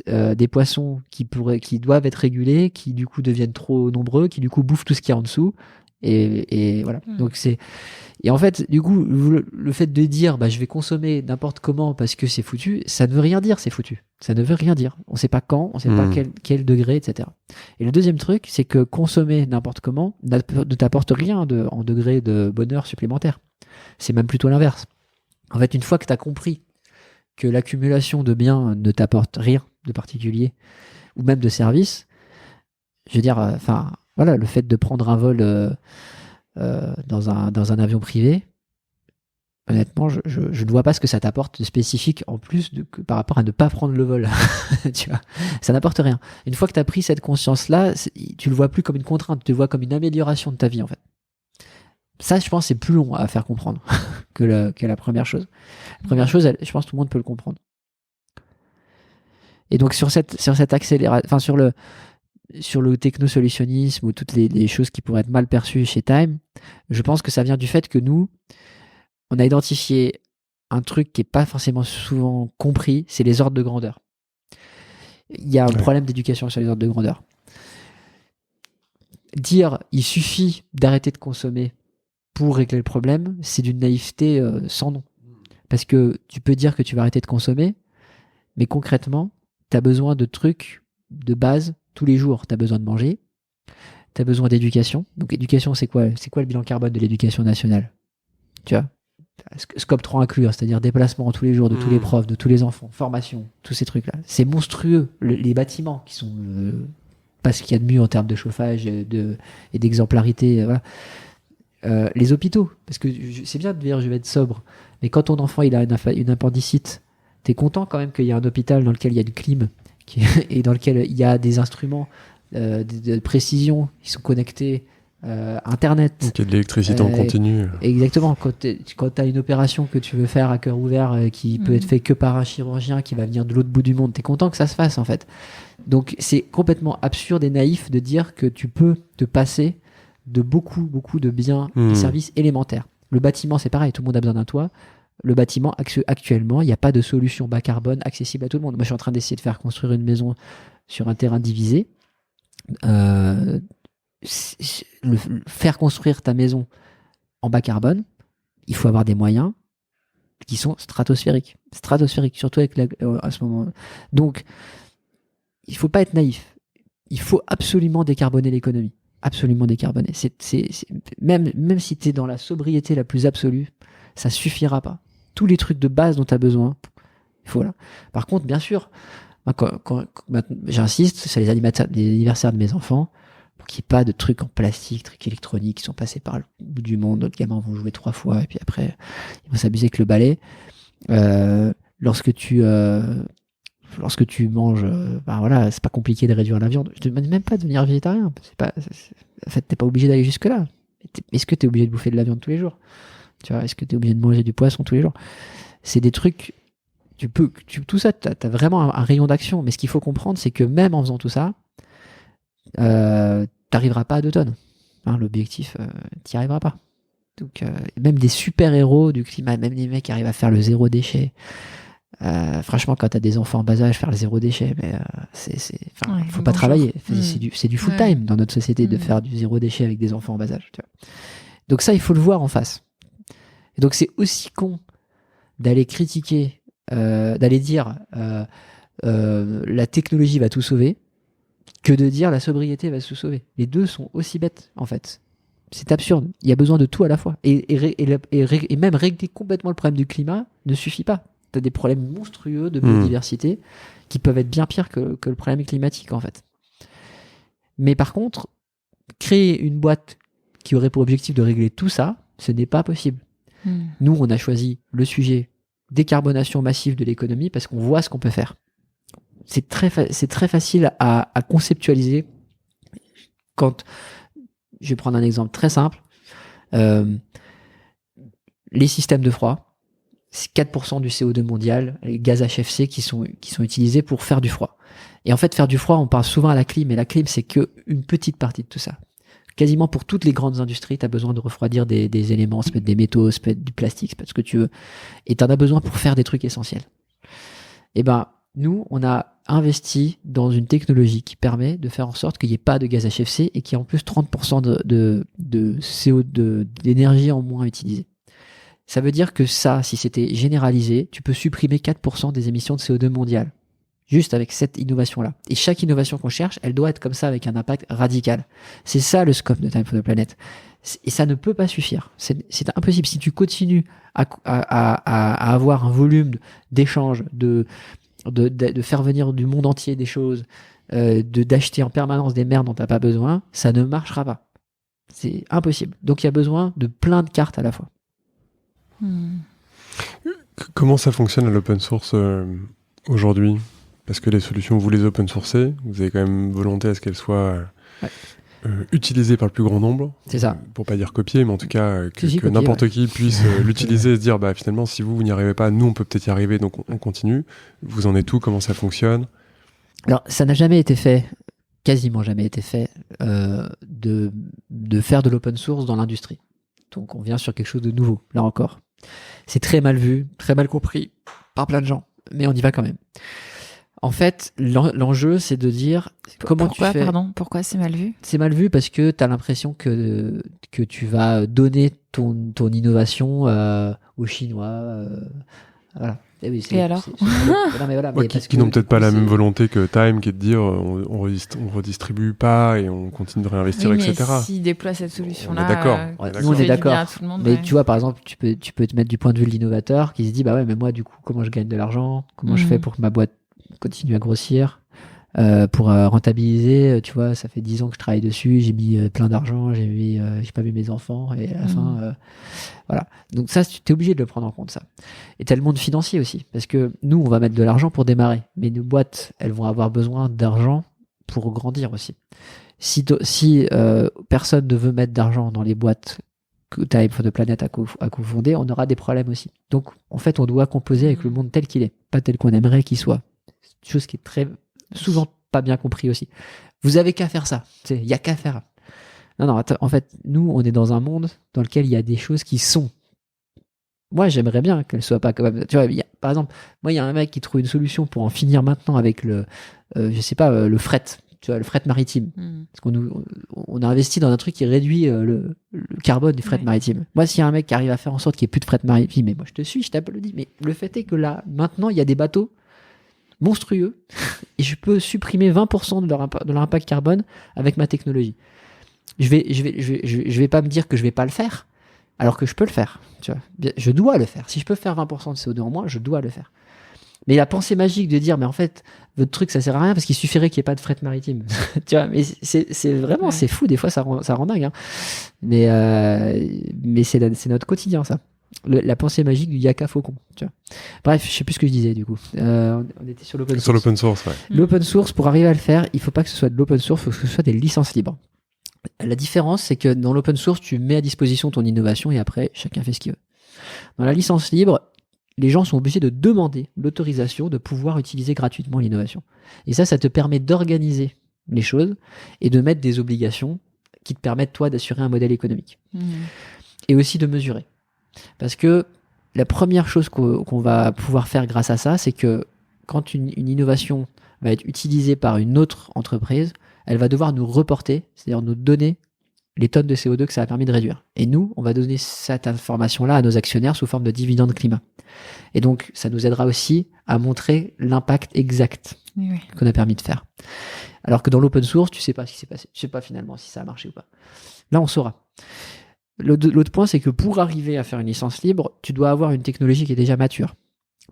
des poissons qui doivent être régulés, qui du coup deviennent trop nombreux, qui du coup bouffent tout ce qu'il y a en dessous. Et voilà. Donc et en fait, du coup, le fait de dire je vais consommer n'importe comment parce que c'est foutu, ça ne veut rien dire, c'est foutu. Ça ne veut rien dire. On ne sait pas quand, on ne sait pas quel degré, etc. Et le deuxième truc, c'est que consommer n'importe comment ne t'apporte rien en degré de bonheur supplémentaire. C'est même plutôt l'inverse. En fait, une fois que tu as compris que l'accumulation de biens ne t'apporte rien de particulier, ou même de service, je veux dire, voilà, le fait de prendre un vol dans un avion privé, honnêtement, je ne vois pas ce que ça t'apporte de spécifique en plus par rapport à ne pas prendre le vol. Tu vois, ça n'apporte rien. Une fois que tu as pris cette conscience-là, tu le vois plus comme une contrainte, tu le vois comme une amélioration de ta vie en fait. Ça, je pense, c'est plus long à faire comprendre que la première chose. La première chose, je pense que tout le monde peut le comprendre. Et donc sur cette accélération, sur le technosolutionnisme ou toutes les choses qui pourraient être mal perçues chez Time, je pense que ça vient du fait que nous, on a identifié un truc qui n'est pas forcément souvent compris, c'est les ordres de grandeur. Il y a un problème d'éducation sur les ordres de grandeur. Dire il suffit d'arrêter de consommer pour régler le problème, c'est d'une naïveté sans nom. Parce que tu peux dire que tu vas arrêter de consommer, mais concrètement, tu as besoin de trucs de base tous les jours. Tu as besoin de manger, tu as besoin d'éducation. Donc éducation, c'est quoi le bilan carbone de l'éducation nationale? Tu vois, Scope 3 inclus, c'est-à-dire déplacement tous les jours de tous les profs, de tous les enfants, formation, tous ces trucs-là. C'est monstrueux. Les bâtiments qui sont pas ce qu'il y a de mieux en termes de chauffage et d'exemplarité. Voilà. Les hôpitaux, parce que c'est bien de dire je vais être sobre, mais quand ton enfant il a une appendicite, t'es content quand même qu'il y a un hôpital dans lequel il y a une clim et dans lequel il y a des instruments de précision qui sont connectés, Internet. Donc il y a de l'électricité en continu. Exactement. Quand tu as une opération que tu veux faire à cœur ouvert qui peut être fait que par un chirurgien qui va venir de l'autre bout du monde, t'es content que ça se fasse en fait. Donc c'est complètement absurde et naïf de dire que tu peux te passer de beaucoup de biens et services élémentaires. Le bâtiment c'est pareil, tout le monde a besoin d'un toit. Le bâtiment actuellement, il n'y a pas de solution bas carbone accessible à tout le monde. Moi je suis en train d'essayer de faire construire une maison sur un terrain divisé. Faire construire ta maison en bas carbone, il faut avoir des moyens qui sont stratosphériques, surtout à ce moment. Donc, il faut pas être naïf. Il faut absolument décarboner l'économie, absolument décarboner. Même si tu es dans la sobriété la plus absolue, ça suffira pas. Tous les trucs de base dont tu as besoin, il faut là. Par contre, bien sûr, quand j'insiste, c'est les anniversaires de mes enfants. Pour qu'il n'y ait pas de trucs en plastique, trucs électroniques qui sont passés par le bout du monde. D'autres gamins vont jouer 3 fois et puis après, ils vont s'amuser avec le balai. Lorsque tu manges, voilà, c'est pas compliqué de réduire la viande. Je te demande même pas de devenir végétarien. En fait, t'es pas obligé d'aller jusque-là. Est-ce que t'es obligé de bouffer de la viande tous les jours? Tu vois, est-ce que t'es obligé de manger du poisson tous les jours? C'est des trucs, tout ça, t'as vraiment un rayon d'action. Mais ce qu'il faut comprendre, c'est que même en faisant tout ça, t'arriveras pas à 2 tonnes. L'objectif, t'y arriveras pas. Donc, même des super-héros du climat, même les mecs qui arrivent à faire le 0 déchet. Franchement, quand t'as des enfants en bas âge, faire le 0 déchet, mais faut pas travailler. C'est du full-time dans notre société de faire du 0 déchet avec des enfants en bas âge. Tu vois. Donc ça, il faut le voir en face. Et donc c'est aussi con d'aller critiquer, d'aller dire la technologie va tout sauver, que de dire la sobriété va se sauver. Les deux sont aussi bêtes, en fait. C'est absurde. Il y a besoin de tout à la fois. Et même régler complètement le problème du climat ne suffit pas. Tu as des problèmes monstrueux de biodiversité qui peuvent être bien pires que le problème climatique, en fait. Mais par contre, créer une boîte qui aurait pour objectif de régler tout ça, ce n'est pas possible. Nous, on a choisi le sujet décarbonation massive de l'économie parce qu'on voit ce qu'on peut faire. C'est très facile à conceptualiser. Quand je vais prendre un exemple très simple, les systèmes de froid, c'est 4% du CO2 mondial, les gaz HFC qui sont utilisés pour faire du froid. Et en fait, faire du froid, on parle souvent à la clim, mais la clim, c'est qu'une petite partie de tout ça. Quasiment pour toutes les grandes industries, tu as besoin de refroidir des éléments, ça peut être des métaux, ça peut être du plastique, ça peut être ce que tu veux. Et tu en as besoin pour faire des trucs essentiels. Et nous, on a investi dans une technologie qui permet de faire en sorte qu'il n'y ait pas de gaz HFC et qu'il y ait en plus 30% de CO2, d'énergie en moins utilisée. Ça veut dire que ça, si c'était généralisé, tu peux supprimer 4% des émissions de CO2 mondiales. Juste avec cette innovation-là. Et chaque innovation qu'on cherche, elle doit être comme ça avec un impact radical. C'est ça le scope de Time for the Planet. Et ça ne peut pas suffire. C'est impossible. Si tu continues à avoir un volume d'échanges, de faire venir du monde entier des choses, d'acheter en permanence des merdes dont tu n'as pas besoin, ça ne marchera pas. C'est impossible. Donc il y a besoin de plein de cartes à la fois. Comment ça fonctionne à l'open source aujourd'hui? Parce que les solutions, vous les open sourcez, vous avez quand même volonté à ce qu'elles soient utilisées par le plus grand nombre. C'est ça. Pour pas dire copier, mais en tout cas que n'importe qui puisse l'utiliser et se dire finalement si vous n'y arrivez pas, nous on peut peut-être y arriver, donc on continue. Vous en êtes où? Comment ça fonctionne? Alors, ça n'a jamais été fait, quasiment jamais été fait, de faire de l'open source dans l'industrie. Donc, on vient sur quelque chose de nouveau, là encore. C'est très mal vu, très mal compris par plein de gens, mais on y va quand même. En fait, l'enjeu, c'est de dire comment tu fais. Pourquoi c'est mal vu ? C'est mal vu parce que tu as l'impression que tu vas donner ton innovation aux Chinois. Voilà. Et alors qui n'ont peut-être pas la même volonté que Time, qui est de dire on redistribue pas et on continue de réinvestir, etc. Mais s'ils déploient cette solution-là, nous on est d'accord. Mais tu vois, par exemple, tu peux te mettre du point de vue de l'innovateur qui se dit bah ouais, mais moi du coup, comment je gagne de l'argent ? Comment je fais pour que ma boîte continue à grossir ? Pour rentabiliser, tu vois, ça fait 10 ans que je travaille dessus, j'ai mis plein d'argent, j'ai pas vu mes enfants, et à la fin, voilà. Donc ça, tu es obligé de le prendre en compte, ça. Et t'as le monde financier aussi, parce que nous, on va mettre de l'argent pour démarrer, mais nos boîtes, elles vont avoir besoin d'argent pour grandir aussi. Si personne ne veut mettre d'argent dans les boîtes que Time for the Planet a cofondé, on aura des problèmes aussi. Donc, en fait, on doit composer avec le monde tel qu'il est, pas tel qu'on aimerait qu'il soit. Chose qui est très souvent pas bien compris aussi. Vous avez qu'à faire ça. Il y a qu'à faire. Non, en fait, nous, on est dans un monde dans lequel il y a des choses qui sont. Moi, j'aimerais bien qu'elles soient pas comme. Tu vois, par exemple, moi, il y a un mec qui trouve une solution pour en finir maintenant avec le fret. Tu vois, le fret maritime. Parce qu'on a investi dans un truc qui réduit le carbone du fret maritime. Moi, s'il y a un mec qui arrive à faire en sorte qu'il n'y ait plus de fret maritime, mais moi, je te suis, je t'applaudis. Mais le fait est que là, maintenant, il y a des bateaux monstrueux et je peux supprimer 20% de leur impact carbone avec ma technologie. Je vais pas me dire que je vais pas le faire alors que je peux le faire, tu vois. Je dois le faire. Si je peux faire 20% de CO2 en moins, je dois le faire. Mais la pensée magique de dire mais en fait votre truc ça sert à rien parce qu'il suffirait qu'il n'y ait pas de fret maritime. Tu vois, mais c'est vraiment c'est fou, des fois ça rend dingue hein. Mais c'est notre quotidien ça. La pensée magique du Yaka Faucon, tu vois. Bref, je sais plus ce que je disais du coup. On était sur l'open source. Sur l'open source, ouais. L'open source, pour arriver à le faire, il faut pas que ce soit de l'open source, il faut que ce soit des licences libres. La différence, c'est que dans l'open source, tu mets à disposition ton innovation et après, chacun fait ce qu'il veut. Dans la licence libre, les gens sont obligés de demander l'autorisation de pouvoir utiliser gratuitement l'innovation. Et ça te permet d'organiser les choses et de mettre des obligations qui te permettent, toi, d'assurer un modèle économique. Et aussi de mesurer. Parce que la première chose qu'on va pouvoir faire grâce à ça, c'est que quand une innovation va être utilisée par une autre entreprise, elle va devoir nous reporter, c'est-à-dire nous donner les tonnes de CO2 que ça a permis de réduire. Et nous, on va donner cette information-là à nos actionnaires sous forme de dividendes climat. Et donc, ça nous aidera aussi à montrer l'impact exact qu'on a permis de faire. Alors que dans l'open source, tu sais pas ce qui s'est passé. Tu sais pas finalement si ça a marché ou pas. Là, on saura. L'autre point, c'est que pour arriver à faire une licence libre, tu dois avoir une technologie qui est déjà mature.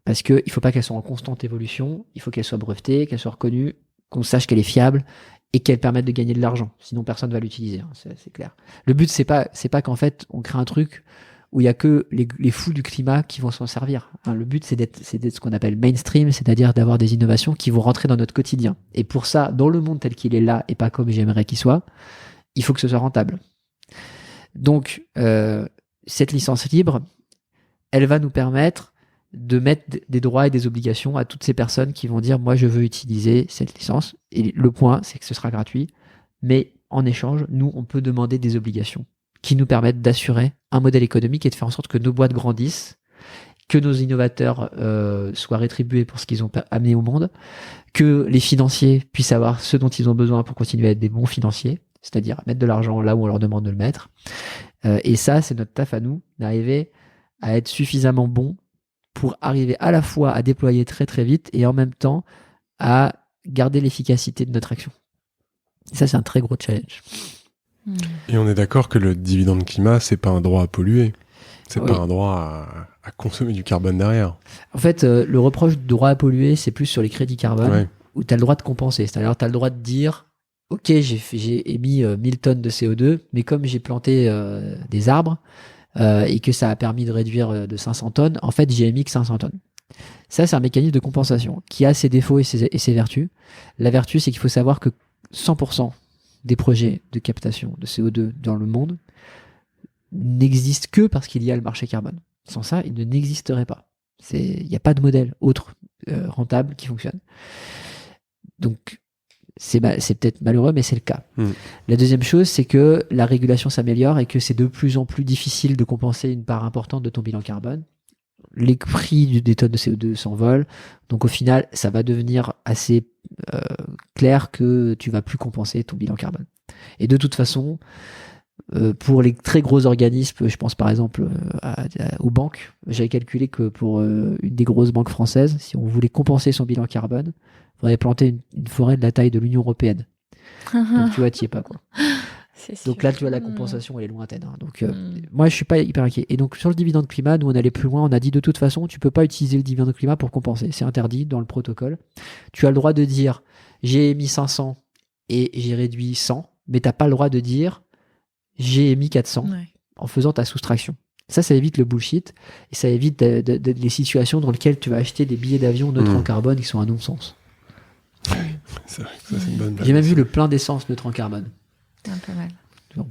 Parce qu'il ne faut pas qu'elle soit en constante évolution, il faut qu'elle soit brevetée, qu'elle soit reconnue, qu'on sache qu'elle est fiable et qu'elle permette de gagner de l'argent. Sinon, personne ne va l'utiliser, hein, c'est clair. Le but, c'est pas qu'en fait, on crée un truc où il n'y a que les fous du climat qui vont s'en servir. Hein, le but, c'est d'être ce qu'on appelle mainstream, c'est-à-dire d'avoir des innovations qui vont rentrer dans notre quotidien. Et pour ça, dans le monde tel qu'il est là et pas comme j'aimerais qu'il soit, il faut que ce soit rentable. Donc, cette licence libre, elle va nous permettre de mettre des droits et des obligations à toutes ces personnes qui vont dire « moi, je veux utiliser cette licence ». Et le point, c'est que ce sera gratuit. Mais en échange, nous, on peut demander des obligations qui nous permettent d'assurer un modèle économique et de faire en sorte que nos boîtes grandissent, que nos innovateurs soient rétribués pour ce qu'ils ont amené au monde, que les financiers puissent avoir ce dont ils ont besoin pour continuer à être des bons financiers, c'est-à-dire mettre de l'argent là où on leur demande de le mettre. Et ça, c'est notre taf à nous, d'arriver à être suffisamment bon pour arriver à la fois à déployer très très vite et en même temps à garder l'efficacité de notre action. Ça, c'est un très gros challenge. Et on est d'accord que le dividende climat, c'est pas un droit à polluer. C'est pas un droit à consommer du carbone derrière. En fait, le reproche du droit à polluer, c'est plus sur les crédits carbone, où tu as le droit de compenser. C'est-à-dire, tu as le droit de dire ok, j'ai émis 1000 tonnes de CO2, mais comme j'ai planté des arbres et que ça a permis de réduire de 500 tonnes, en fait, j'ai émis que 500 tonnes. Ça, c'est un mécanisme de compensation qui a ses défauts et ses vertus. La vertu, c'est qu'il faut savoir que 100% des projets de captation de CO2 dans le monde n'existent que parce qu'il y a le marché carbone. Sans ça, il n'existerait pas. Il n'y a pas de modèle autre rentable qui fonctionne. Donc, c'est peut-être malheureux, mais c'est le cas. La deuxième chose, c'est que la régulation s'améliore et que c'est de plus en plus difficile de compenser une part importante de ton bilan carbone. Les prix des tonnes de CO2 s'envolent. Donc, au final, ça va devenir assez clair que tu vas plus compenser ton bilan carbone. Et de toute façon, pour les très gros organismes, je pense par exemple aux banques, j'avais calculé que pour une des grosses banques françaises, si on voulait compenser son bilan carbone, il faudrait planter une forêt de la taille de l'Union européenne. Donc tu vois, tu n'y es pas, quoi. Donc là, tu vois, la compensation, elle est lointaine. Hein. Donc moi, je suis pas hyper inquiet. Et donc sur le dividende climat, nous, on allait plus loin. On a dit de toute façon, tu peux pas utiliser le dividende climat pour compenser. C'est interdit dans le protocole. Tu as le droit de dire, j'ai émis 500 et j'ai réduit 100, mais t'as pas le droit de dire, j'ai émis 400 en faisant ta soustraction. Ça évite le bullshit et ça évite les situations dans lesquelles tu vas acheter des billets d'avion neutres en carbone qui sont un non-sens. C'est vrai que ça, c'est une bonne blague. J'ai même vu le plein d'essence neutre en carbone. Un peu mal. On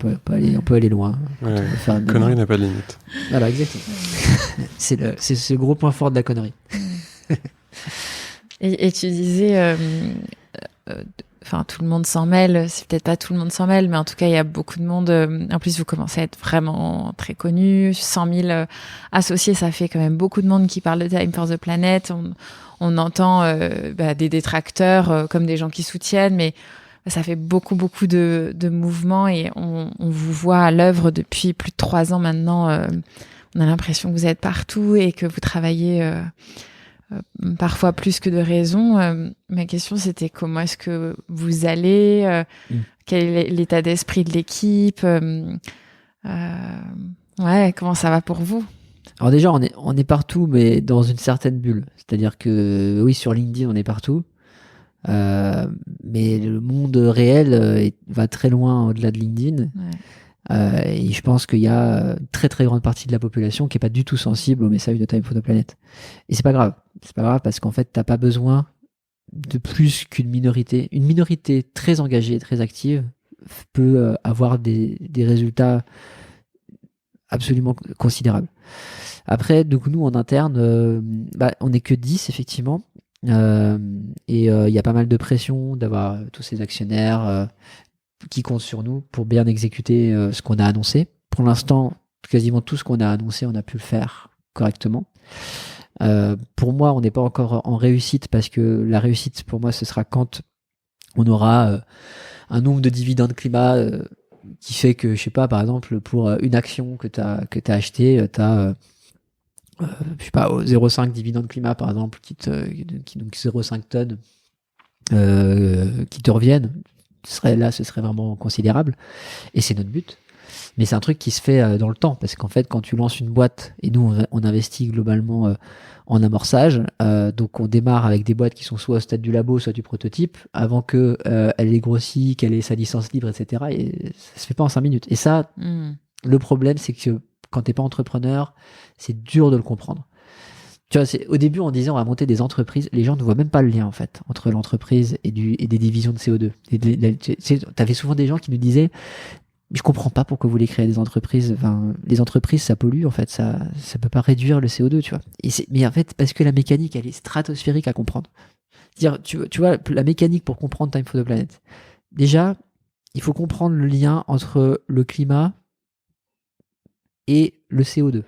peut aller loin. Ouais, la connerie n'a pas de limite. Voilà, exactement. C'est le gros point fort de la connerie. Et tu disais... Enfin, tout le monde s'en mêle, c'est peut-être pas tout le monde s'en mêle, mais en tout cas, il y a beaucoup de monde. En plus, vous commencez à être vraiment très connu. 100 000 associés, ça fait quand même beaucoup de monde qui parle de Time for the Planet. On entend des détracteurs comme des gens qui soutiennent, mais ça fait beaucoup de mouvements et on vous voit à l'œuvre depuis plus de 3 ans maintenant. On a l'impression que vous êtes partout et que vous travaillez... parfois plus que de raison. Ma question, c'était comment est-ce que vous allez, quel est l'état d'esprit de l'équipe, comment ça va pour vous? Alors déjà, on est partout, mais dans une certaine bulle. C'est-à-dire que oui, sur LinkedIn, on est partout, mais le monde réel va très loin au-delà de LinkedIn. Et je pense qu'il y a une très très grande partie de la population qui est pas du tout sensible au message de Time for the Planet. Et c'est pas grave. C'est pas grave parce qu'en fait, t'as pas besoin de plus qu'une minorité. Une minorité très engagée, très active peut avoir des résultats absolument considérables. Après, donc nous en interne, on n'est que 10 effectivement. Et il y a pas mal de pression d'avoir tous ces actionnaires qui comptent sur nous pour bien exécuter ce qu'on a annoncé. Pour l'instant, quasiment tout ce qu'on a annoncé, on a pu le faire correctement. Pour moi, on n'est pas encore en réussite parce que la réussite, pour moi, ce sera quand on aura un nombre de dividendes climat qui fait que, je sais pas, par exemple, pour une action que t'as achetée, t'as je sais pas, 0,5 dividendes climat, par exemple, donc 0,5 tonnes qui te reviennent. Ce serait vraiment considérable et c'est notre but, mais c'est un truc qui se fait dans le temps parce qu'en fait quand tu lances une boîte et nous on investit globalement en amorçage, donc on démarre avec des boîtes qui sont soit au stade du labo soit du prototype avant que elle ait grossi, qu'elle ait sa licence libre, etc. Et ça se fait pas en 5 minutes et ça le problème c'est que quand t'es pas entrepreneur c'est dur de le comprendre. Tu vois, au début, on disait on va monter des entreprises. Les gens ne voient même pas le lien, en fait, entre l'entreprise et des divisions de CO2. T'avais souvent des gens qui nous disaient je comprends pas pourquoi vous voulez créer des entreprises. Enfin, les entreprises, ça pollue, en fait. Ça peut pas réduire le CO2, tu vois. Mais en fait, parce que la mécanique, elle est stratosphérique à comprendre. Dire, tu vois, la mécanique pour comprendre Time for the Planet. Déjà, il faut comprendre le lien entre le climat et le CO2.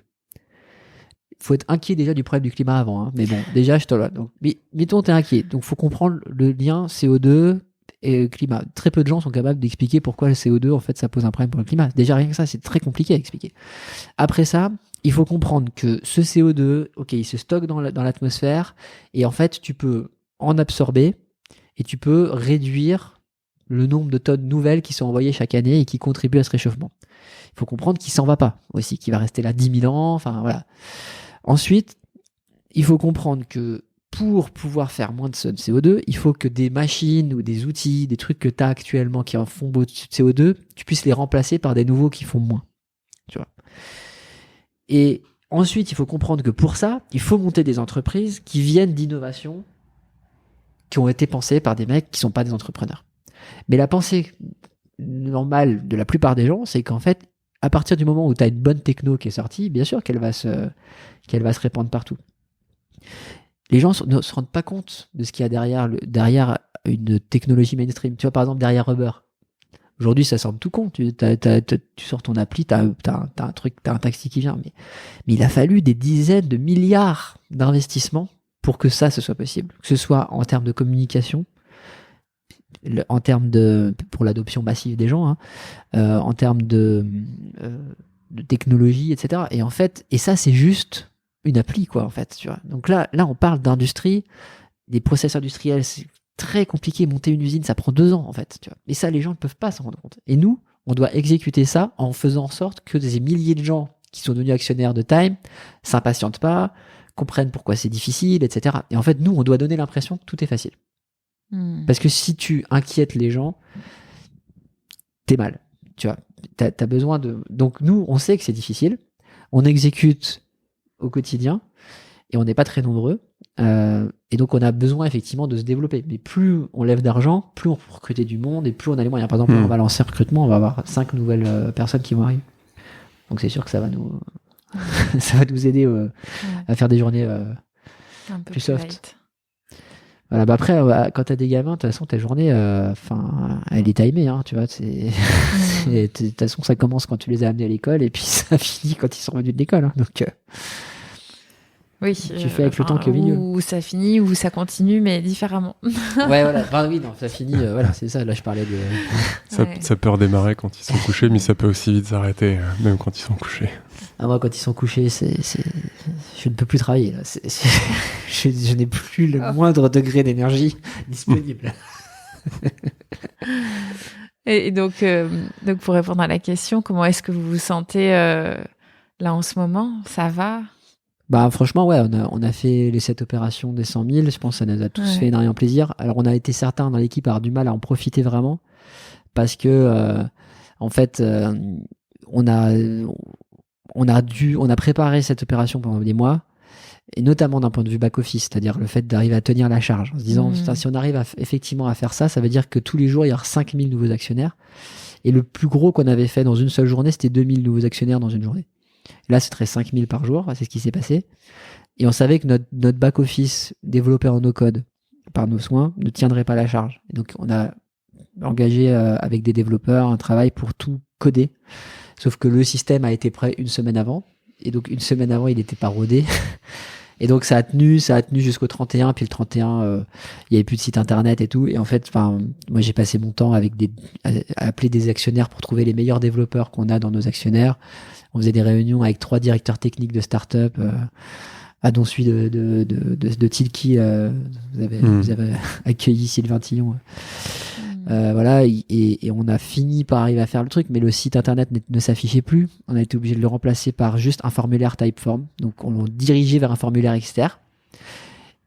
Faut être inquiet déjà du problème du climat avant, hein. Mais bon, déjà, je te le... Donc, mais mettons, t'es inquiet. Donc, faut comprendre le lien CO2 et climat. Très peu de gens sont capables d'expliquer pourquoi le CO2, en fait, ça pose un problème pour le climat. Déjà, rien que ça, c'est très compliqué à expliquer. Après ça, il faut comprendre que ce CO2, ok, il se stocke dans l'atmosphère et en fait, tu peux en absorber et tu peux réduire le nombre de tonnes nouvelles qui sont envoyées chaque année et qui contribuent à ce réchauffement. Il faut comprendre qu'il s'en va pas aussi, qu'il va rester là 10 000 ans, enfin voilà. Ensuite, il faut comprendre que pour pouvoir faire moins de CO2, il faut que des machines ou des outils, des trucs que tu as actuellement qui en font beaucoup de CO2, tu puisses les remplacer par des nouveaux qui font moins. Tu vois. Et ensuite, il faut comprendre que pour ça, il faut monter des entreprises qui viennent d'innovations qui ont été pensées par des mecs qui sont pas des entrepreneurs. Mais la pensée normale de la plupart des gens, c'est qu'en fait, à partir du moment où tu as une bonne techno qui est sortie, bien sûr qu'elle va se répandre partout. les gens ne se rendent pas compte de ce qu'il y a derrière une technologie mainstream. Tu vois, par exemple, derrière Uber. Aujourd'hui, ça semble tout con. Tu sors ton appli, t'as un truc, t'as un taxi qui vient. Mais il a fallu des dizaines de milliards d'investissements pour que ça, ce soit possible. Que ce soit en termes de communication, en termes pour l'adoption massive des gens, en termes de technologie, etc. Et en fait, ça, c'est juste une appli, quoi, en fait. Tu vois. Donc là, on parle d'industrie, des process industriels, c'est très compliqué. Monter une usine, ça prend 2 ans, en fait. Tu vois. Et ça, les gens ne peuvent pas s'en rendre compte. Et nous, on doit exécuter ça en faisant en sorte que des milliers de gens qui sont devenus actionnaires de Time s'impatientent pas, comprennent pourquoi c'est difficile, etc. Et en fait, nous, on doit donner l'impression que tout est facile. Parce que si tu inquiètes les gens, t'es mal. Tu vois, t'as besoin de... Donc nous, on sait que c'est difficile. On exécute au quotidien et on n'est pas très nombreux. Et donc, on a besoin effectivement de se développer. Mais plus on lève d'argent, plus on peut recruter du monde et plus on a les moyens. Par exemple, on va lancer un recrutement, on va avoir 5 nouvelles personnes qui vont arriver. Donc, c'est sûr que ça va nous, ça va nous aider à faire des journées un peu plus soft. light. Voilà, bah après, quand t'as des gamins, de toute façon, ta journée, elle est timée, hein, tu vois. De toute façon, ça commence quand tu les as amenés à l'école et puis ça finit quand ils sont revenus de l'école. Hein, donc, oui, tu fais avec le temps qui est au milieu. Ou ça finit, ou ça continue, mais différemment. Ouais, voilà. Enfin, oui, non, ça finit. Voilà, c'est ça. Là, je parlais de. Ça peut redémarrer quand ils sont couchés, mais ça peut aussi vite s'arrêter, même quand ils sont couchés. Ah, moi, quand ils sont couchés, je ne peux plus travailler. Là. Je n'ai plus le moindre degré d'énergie disponible. Et donc, pour répondre à la question, comment est-ce que vous vous sentez là en ce moment ? Ça va ? Bah, franchement, ouais, on a fait les 7 opérations des 100 000. Je pense que ça nous a tous fait énormément plaisir. Alors, on a été certains dans l'équipe à avoir du mal à en profiter vraiment parce que, en fait, on a préparé cette opération pendant des mois, et notamment d'un point de vue back-office, c'est-à-dire le fait d'arriver à tenir la charge, en se disant, si on arrive effectivement à faire ça, ça veut dire que tous les jours, il y aura 5000 nouveaux actionnaires. Et le plus gros qu'on avait fait dans une seule journée, c'était 2000 nouveaux actionnaires dans une journée. Et là, ce serait 5000 par jour, c'est ce qui s'est passé. Et on savait que notre back-office, développé en no-code, par nos soins, ne tiendrait pas la charge. Et donc, on a engagé avec des développeurs un travail pour tout coder. Sauf que le système a été prêt une semaine avant. Et donc, une semaine avant, il n'était pas rodé. Et donc, ça a tenu jusqu'au 31. Puis le 31, il n'y avait plus de site internet et tout. Et en fait, moi, j'ai passé mon temps à appeler des actionnaires pour trouver les meilleurs développeurs qu'on a dans nos actionnaires. On faisait des réunions avec 3 directeurs techniques de start-up, dont celui de Tilki. Vous avez accueilli Sylvain Tillon. Voilà, et on a fini par arriver à faire le truc, mais le site internet ne s'affichait plus. On a été obligé de le remplacer par juste un formulaire Typeform. Donc on l'a dirigé vers un formulaire externe.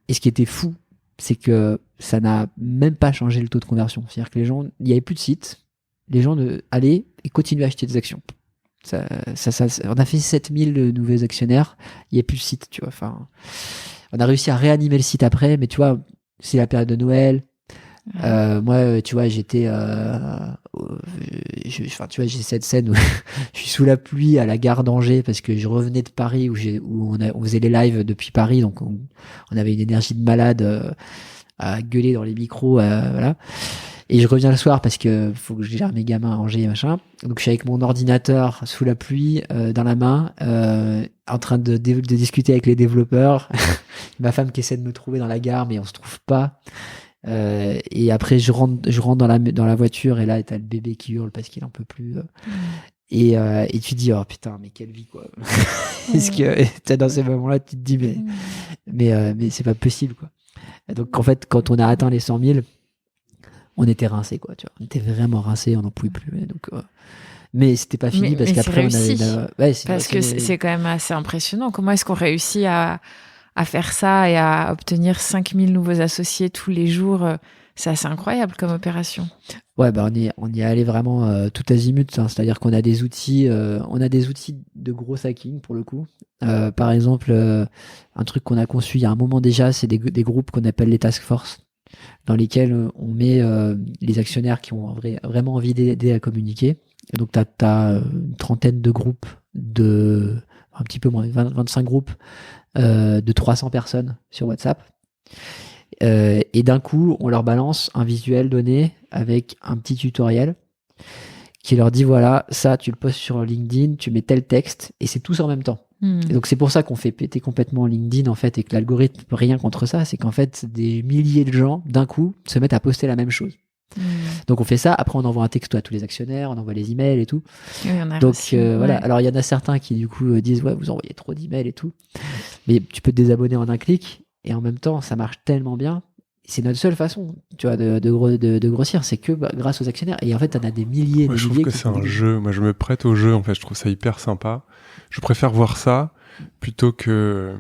Et ce qui était fou, c'est que ça n'a même pas changé le taux de conversion. C'est-à-dire que les gens, il n'y avait plus de site. Les gens allaient et continuaient à acheter des actions. On a fait 7000 nouveaux actionnaires. Il n'y a plus de site, tu vois. Enfin, on a réussi à réanimer le site après, mais tu vois, c'est la période de Noël. Moi, tu vois, j'ai cette scène où je suis sous la pluie à la gare d'Angers parce que je revenais de Paris où on faisait les lives depuis Paris, donc on avait une énergie de malade à gueuler dans les micros, voilà. Et je reviens le soir parce que faut que je gère mes gamins à Angers et machin. Donc je suis avec mon ordinateur sous la pluie dans la main, en train de discuter avec les développeurs. Ma femme qui essaie de me trouver dans la gare, mais on se trouve pas. Et après je rentre dans la voiture et là t'as le bébé qui hurle parce qu'il en peut plus. Et tu te dis oh putain mais quelle vie quoi. Est-ce que dans ces moments-là tu te dis mais c'est pas possible quoi. Et donc en fait quand on a atteint les 100 000 on était rincés quoi, tu vois. On était vraiment rincés, on n'en pouvait plus. Donc, mais c'était pas fini parce qu'après on avait. Parce que c'est quand même assez impressionnant. Comment est-ce qu'on réussit à faire ça et à obtenir 5000 nouveaux associés tous les jours? C'est assez incroyable comme opération. Ouais, on y est allé vraiment tout azimut. Hein. C'est-à-dire qu'on a des outils, de gros hacking pour le coup. Par exemple, un truc qu'on a conçu il y a un moment déjà, c'est des groupes qu'on appelle les task force, dans lesquels on met les actionnaires qui ont vraiment envie d'aider à communiquer. Et donc, t'as une trentaine de groupes un petit peu moins, 25 groupes de 300 personnes sur WhatsApp. Et d'un coup, on leur balance un visuel donné avec un petit tutoriel qui leur dit voilà, ça tu le postes sur LinkedIn, tu mets tel texte, et c'est tous en même temps. Et donc c'est pour ça qu'on fait péter complètement LinkedIn en fait, et que l'algorithme peut rien contre ça, c'est qu'en fait des milliers de gens d'un coup se mettent à poster la même chose. Donc on fait ça, après on envoie un texto à tous les actionnaires, on envoie les emails et tout. Oui, on a donc reçu, voilà, alors il y en a certains qui du coup disent ouais, vous envoyez trop d'emails et tout, mais tu peux te désabonner en un clic, et en même temps ça marche tellement bien. C'est notre seule façon, tu vois, de grossir, c'est que grâce aux actionnaires. Et en fait, t'en as des milliers, Moi, je trouve que c'est un jeu. Moi, je me prête au jeu. En fait, je trouve ça hyper sympa. Je préfère voir ça plutôt que,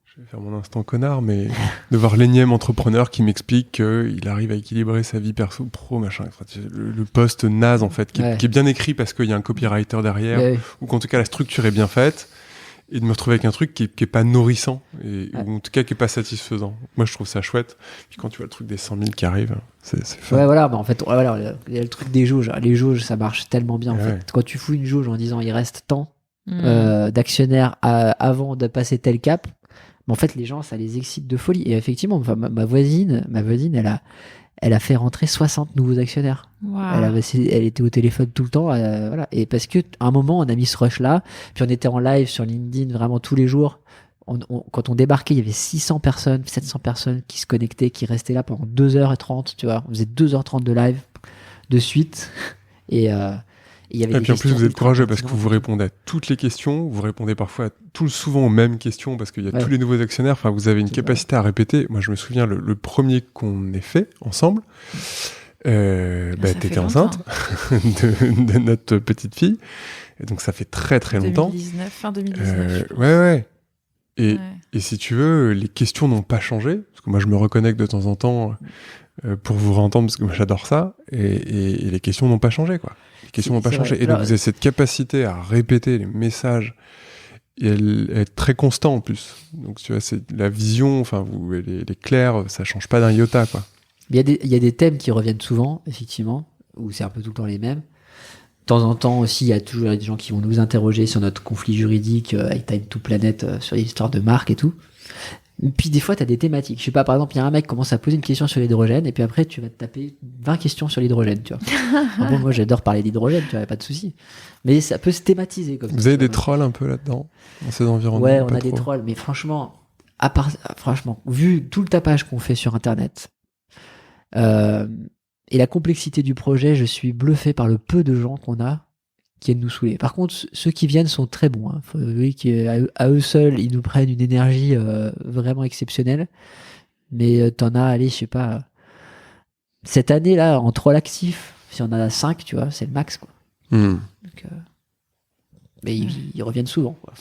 je vais faire mon instant connard, mais de voir l'énième entrepreneur qui m'explique qu'il arrive à équilibrer sa vie perso, pro, machin. Le post naze, en fait, qui est bien écrit parce qu'il y a un copywriter derrière, ou qu'en tout cas la structure est bien faite. Et de me retrouver avec un truc qui est pas nourrissant, ou en tout cas qui est pas satisfaisant. Moi, je trouve ça chouette. Puis quand tu vois le truc des 100 000 qui arrivent, c'est fun. Ouais, voilà, en fait, voilà, il y a le truc des jauges. Les jauges, ça marche tellement bien, en fait. Quand tu fous une jauge en disant il reste tant d'actionnaires avant de passer tel cap, mais en fait, les gens, ça les excite de folie. Et effectivement, enfin, ma voisine, elle a fait rentrer 60 nouveaux actionnaires. Wow. Elle était au téléphone tout le temps, voilà. Et parce que à un moment, on a mis ce rush là, puis on était en live sur LinkedIn vraiment tous les jours. Quand on débarquait, il y avait 600 personnes, 700 personnes qui se connectaient, qui restaient là pendant 2h30, tu vois. On faisait 2h30 de live de suite. Et il y avait et puis en plus, vous êtes courageux parce que vous répondez à toutes les questions, vous répondez parfois souvent aux mêmes questions parce qu'il y a tous les nouveaux actionnaires. Enfin, vous avez une capacité à répéter. Moi, je me souviens, le premier qu'on ait fait ensemble, t'étais enceinte de notre petite fille. Et donc, ça fait très, très longtemps. Fin 2019. Ouais. Et si tu veux, les questions n'ont pas changé. Parce que moi, je me reconnecte de temps en temps pour vous réentendre parce que moi, j'adore ça. Et les questions n'ont pas changé, quoi. Les questions n'ont pas changé. Vrai. Et donc, vous avez cette capacité à répéter les messages. Et elle est très constant, en plus. Donc, tu vois, c'est la vision, enfin, elle est claire, ça change pas d'un iota, quoi. Il y a des thèmes qui reviennent souvent, effectivement, où c'est un peu tout le temps les mêmes. De temps en temps aussi, il y a toujours des gens qui vont nous interroger sur notre conflit juridique avec Time to Planet, sur l'histoire de marque et tout. Et puis des fois, tu as des thématiques. Je sais pas, par exemple, il y a un mec qui commence à poser une question sur l'hydrogène, et puis après, tu vas te taper 20 questions sur l'hydrogène, tu vois. Bon, moi, j'adore parler d'hydrogène, tu vois, pas de souci. Mais ça peut se thématiser comme ça. Vous avez des trolls un peu là-dedans, dans ces environnements? Ouais, on a des trolls, mais franchement, vu tout le tapage qu'on fait sur Internet, et la complexité du projet, je suis bluffé par le peu de gens qu'on a qui viennent nous saouler. Par contre, ceux qui viennent sont très bons. Hein. Oui, à eux seuls, ils nous prennent une énergie vraiment exceptionnelle. Mais t'en as, allez, je sais pas, cette année-là, en troll actifs, si on en a 5, tu vois, c'est le max, quoi. Donc, mais ils reviennent souvent, quoi.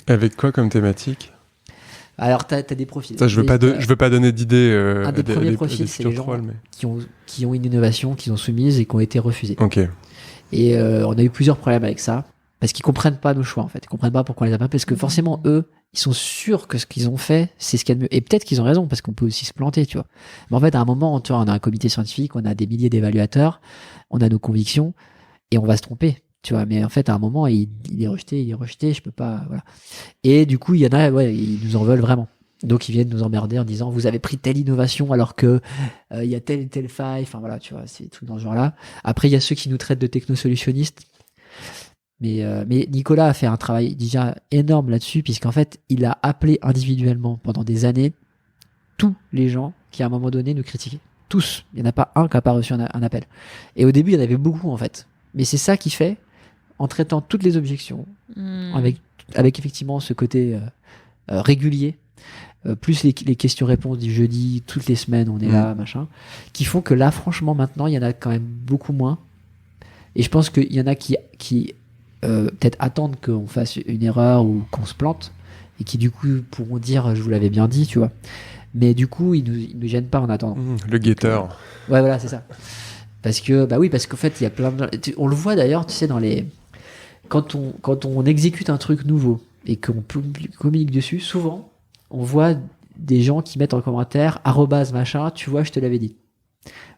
Avec quoi comme thématique? Alors, t'as des profils. Ça, je veux pas donner d'idées. Un des premiers profils, c'est les gens qui ont une innovation, qui ont soumise et qui ont été refusés. Ok. Et on a eu plusieurs problèmes avec ça, parce qu'ils comprennent pas nos choix, en fait. Ils comprennent pas pourquoi on les a pas, parce que forcément, eux, ils sont sûrs que ce qu'ils ont fait, c'est ce qu'il y a de mieux. Et peut-être qu'ils ont raison, parce qu'on peut aussi se planter, tu vois. Mais en fait, à un moment, tu vois, on a un comité scientifique, on a des milliers d'évaluateurs, on a nos convictions, et on va se tromper. Tu vois, mais en fait, à un moment, il est rejeté, je peux pas, voilà. Et du coup, il y en a, ils nous en veulent vraiment. Donc, ils viennent nous emmerder en disant, vous avez pris telle innovation alors que il y a telle et telle faille. Enfin, voilà, tu vois, c'est des trucs dans ce genre-là. Après, il y a ceux qui nous traitent de technosolutionnistes. Mais Nicolas a fait un travail déjà énorme là-dessus, puisqu'en fait, il a appelé individuellement pendant des années tous les gens qui, à un moment donné, nous critiquaient. Tous. Il n'y en a pas un qui n'a pas reçu un appel. Et au début, il y en avait beaucoup, en fait. Mais c'est ça qui fait, en traitant toutes les objections, avec effectivement ce côté régulier, plus les questions-réponses du jeudi, toutes les semaines, on est là, machin, qui font que là, franchement, maintenant, il y en a quand même beaucoup moins. Et je pense qu'il y en a qui peut-être attendent qu'on fasse une erreur ou qu'on se plante, et qui, du coup, pourront dire « je vous l'avais bien dit », tu vois. Mais du coup, ils nous gênent pas en attendant. Le guetteur. Ouais, voilà, c'est ça. Parce que, parce qu'en fait, il y a plein de... On le voit d'ailleurs, tu sais, quand on exécute un truc nouveau et qu'on communique dessus, souvent, on voit des gens qui mettent en commentaire @ machin, tu vois, je te l'avais dit.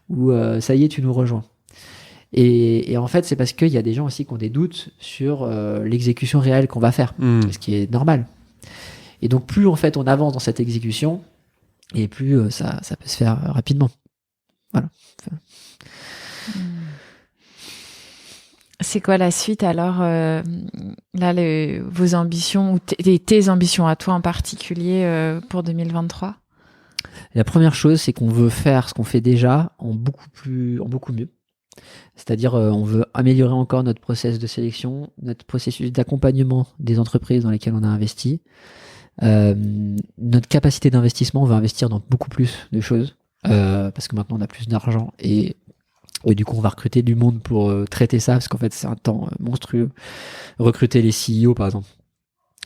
Ou ça y est, tu nous rejoins. Et en fait, c'est parce qu'il y a des gens aussi qui ont des doutes sur l'exécution réelle qu'on va faire, ce qui est normal. Et donc, plus en fait on avance dans cette exécution, Et plus ça peut se faire rapidement. Voilà. C'est quoi la suite alors là, vos ambitions ou tes ambitions à toi en particulier pour 2023? La première chose, c'est qu'on veut faire ce qu'on fait déjà en beaucoup mieux. C'est-à-dire, on veut améliorer encore notre process de sélection, notre processus d'accompagnement des entreprises dans lesquelles on a investi. Notre capacité d'investissement, on va investir dans beaucoup plus de choses parce que maintenant on a plus d'argent et du coup on va recruter du monde pour traiter ça parce qu'en fait c'est un temps monstrueux. Recruter les CEO par exemple,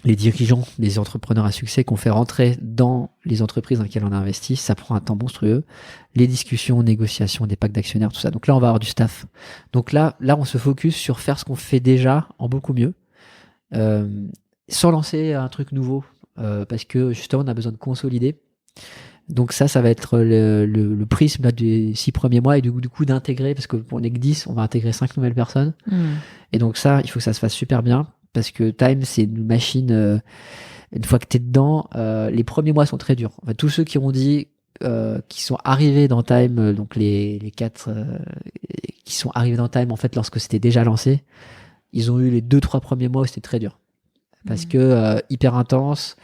les dirigeants des entrepreneurs à succès qu'on fait rentrer dans les entreprises dans lesquelles on a investi, ça prend un temps monstrueux. Les discussions, négociations, des packs d'actionnaires, tout ça. Donc là, on va avoir du staff. Donc là, on se focus sur faire ce qu'on fait déjà en beaucoup mieux, sans lancer un truc nouveau, parce que justement, on a besoin de consolider. Donc ça va être le prisme là, des 6 premiers mois et du coup d'intégrer, parce que pour n'est que 10, on va intégrer 5 nouvelles personnes. Et donc ça, il faut que ça se fasse super bien. Parce que Time, c'est une machine, une fois que tu es dedans, les premiers mois sont très durs. En fait, tous ceux qui ont dit, qui sont arrivés dans Time, donc les 4 qui sont arrivés dans Time, en fait, lorsque c'était déjà lancé, ils ont eu les 2-3 premiers mois où c'était très dur. Parce que hyper intense,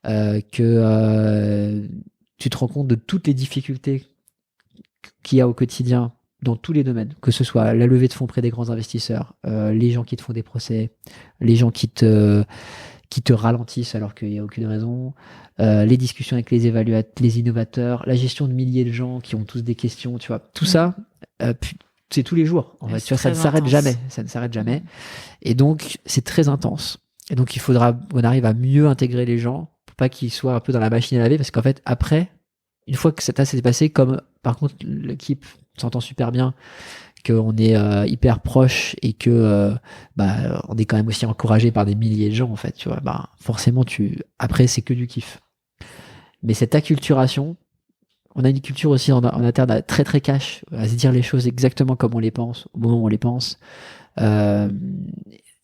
que tu te rends compte de toutes les difficultés qu'il y a au quotidien dans tous les domaines, que ce soit la levée de fonds auprès des grands investisseurs, les gens qui te font des procès, les gens qui te ralentissent alors qu'il n'y a aucune raison, les discussions avec les innovateurs, la gestion de milliers de gens qui ont tous des questions, tu vois, tout ça, c'est tous les jours. En fait, tu vois, ça ne s'arrête jamais. Et donc, c'est très intense. Et donc, il faudra qu'on arrive à mieux intégrer les gens pour pas qu'ils soient un peu dans la machine à laver, parce qu'en fait, après, une fois que ça s'est passé, comme par contre l'équipe s'entend super bien, qu'on est hyper proche et que on est quand même aussi encouragé par des milliers de gens en fait, tu vois, forcément après c'est que du kiff. Mais cette acculturation, on a une culture aussi en interne très très cash, à se dire les choses exactement comme on les pense au moment où on les pense,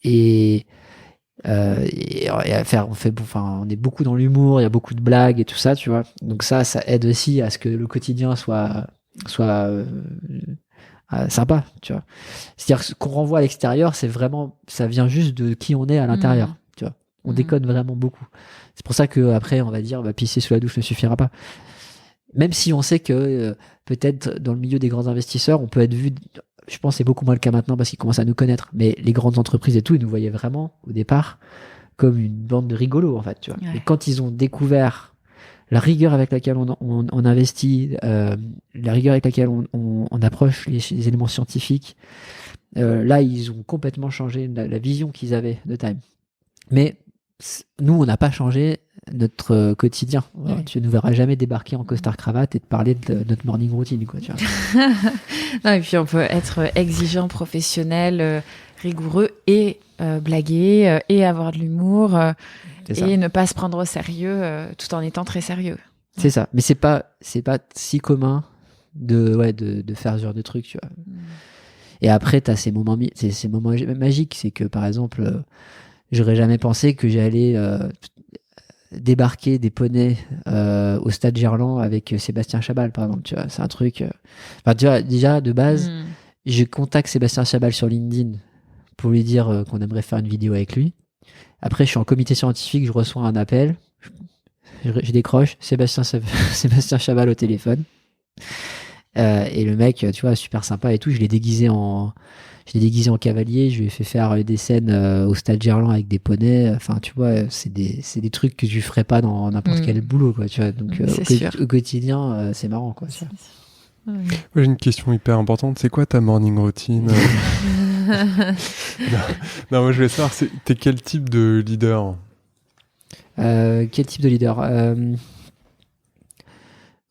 et à faire, on est beaucoup dans l'humour, il y a beaucoup de blagues et tout ça, tu vois. Donc ça aide aussi à ce que le quotidien soit sympa, tu vois. C'est-à-dire que ce qu'on renvoie à l'extérieur, c'est vraiment, ça vient juste de qui on est à l'intérieur, tu vois. On déconne vraiment beaucoup. C'est pour ça que après, on va dire, pisser sous la douche ne suffira pas. Même si on sait que peut-être dans le milieu des grands investisseurs, on peut être vu. Je pense que c'est beaucoup moins le cas maintenant parce qu'ils commencent à nous connaître. Mais les grandes entreprises et tout, ils nous voyaient vraiment au départ comme une bande de rigolos en fait, tu vois. Ouais. Et quand ils ont découvert la rigueur avec laquelle on investit, la rigueur avec laquelle on approche les éléments scientifiques, là ils ont complètement changé la vision qu'ils avaient de Time. Mais nous, on n'a pas changé notre quotidien. Oui. Tu ne verras jamais débarquer en costard cravate et te parler de notre morning routine, quoi, tu vois. Non, et puis on peut être exigeant, professionnel, rigoureux et blaguer et avoir de l'humour et ne pas se prendre au sérieux tout en étant très sérieux. C'est ça, mais c'est pas si commun de faire ce genre de truc, tu vois. Et après, t'as ces moments magiques, c'est que par exemple, j'aurais jamais pensé que j'allais débarquer des poneys au stade Gerland avec Sébastien Chabal, par exemple, tu vois. C'est un truc. Tu vois, déjà de base, je contacte Sébastien Chabal sur LinkedIn pour lui dire qu'on aimerait faire une vidéo avec lui. Après, je suis en comité scientifique, je reçois un appel, je décroche, Sébastien Chabal au téléphone. Et le mec, tu vois, super sympa et tout. Je l'ai déguisé en cavalier. Je lui ai fait faire des scènes au stade Gerland avec des poneys. Enfin, tu vois, c'est des trucs que tu ferais pas dans n'importe quel boulot, quoi. Tu vois, donc au quotidien, c'est marrant, quoi. Moi, j'ai une question hyper importante. C'est quoi ta morning routine? non, moi je voulais savoir, t'es quel type de leader? Quel type de leader?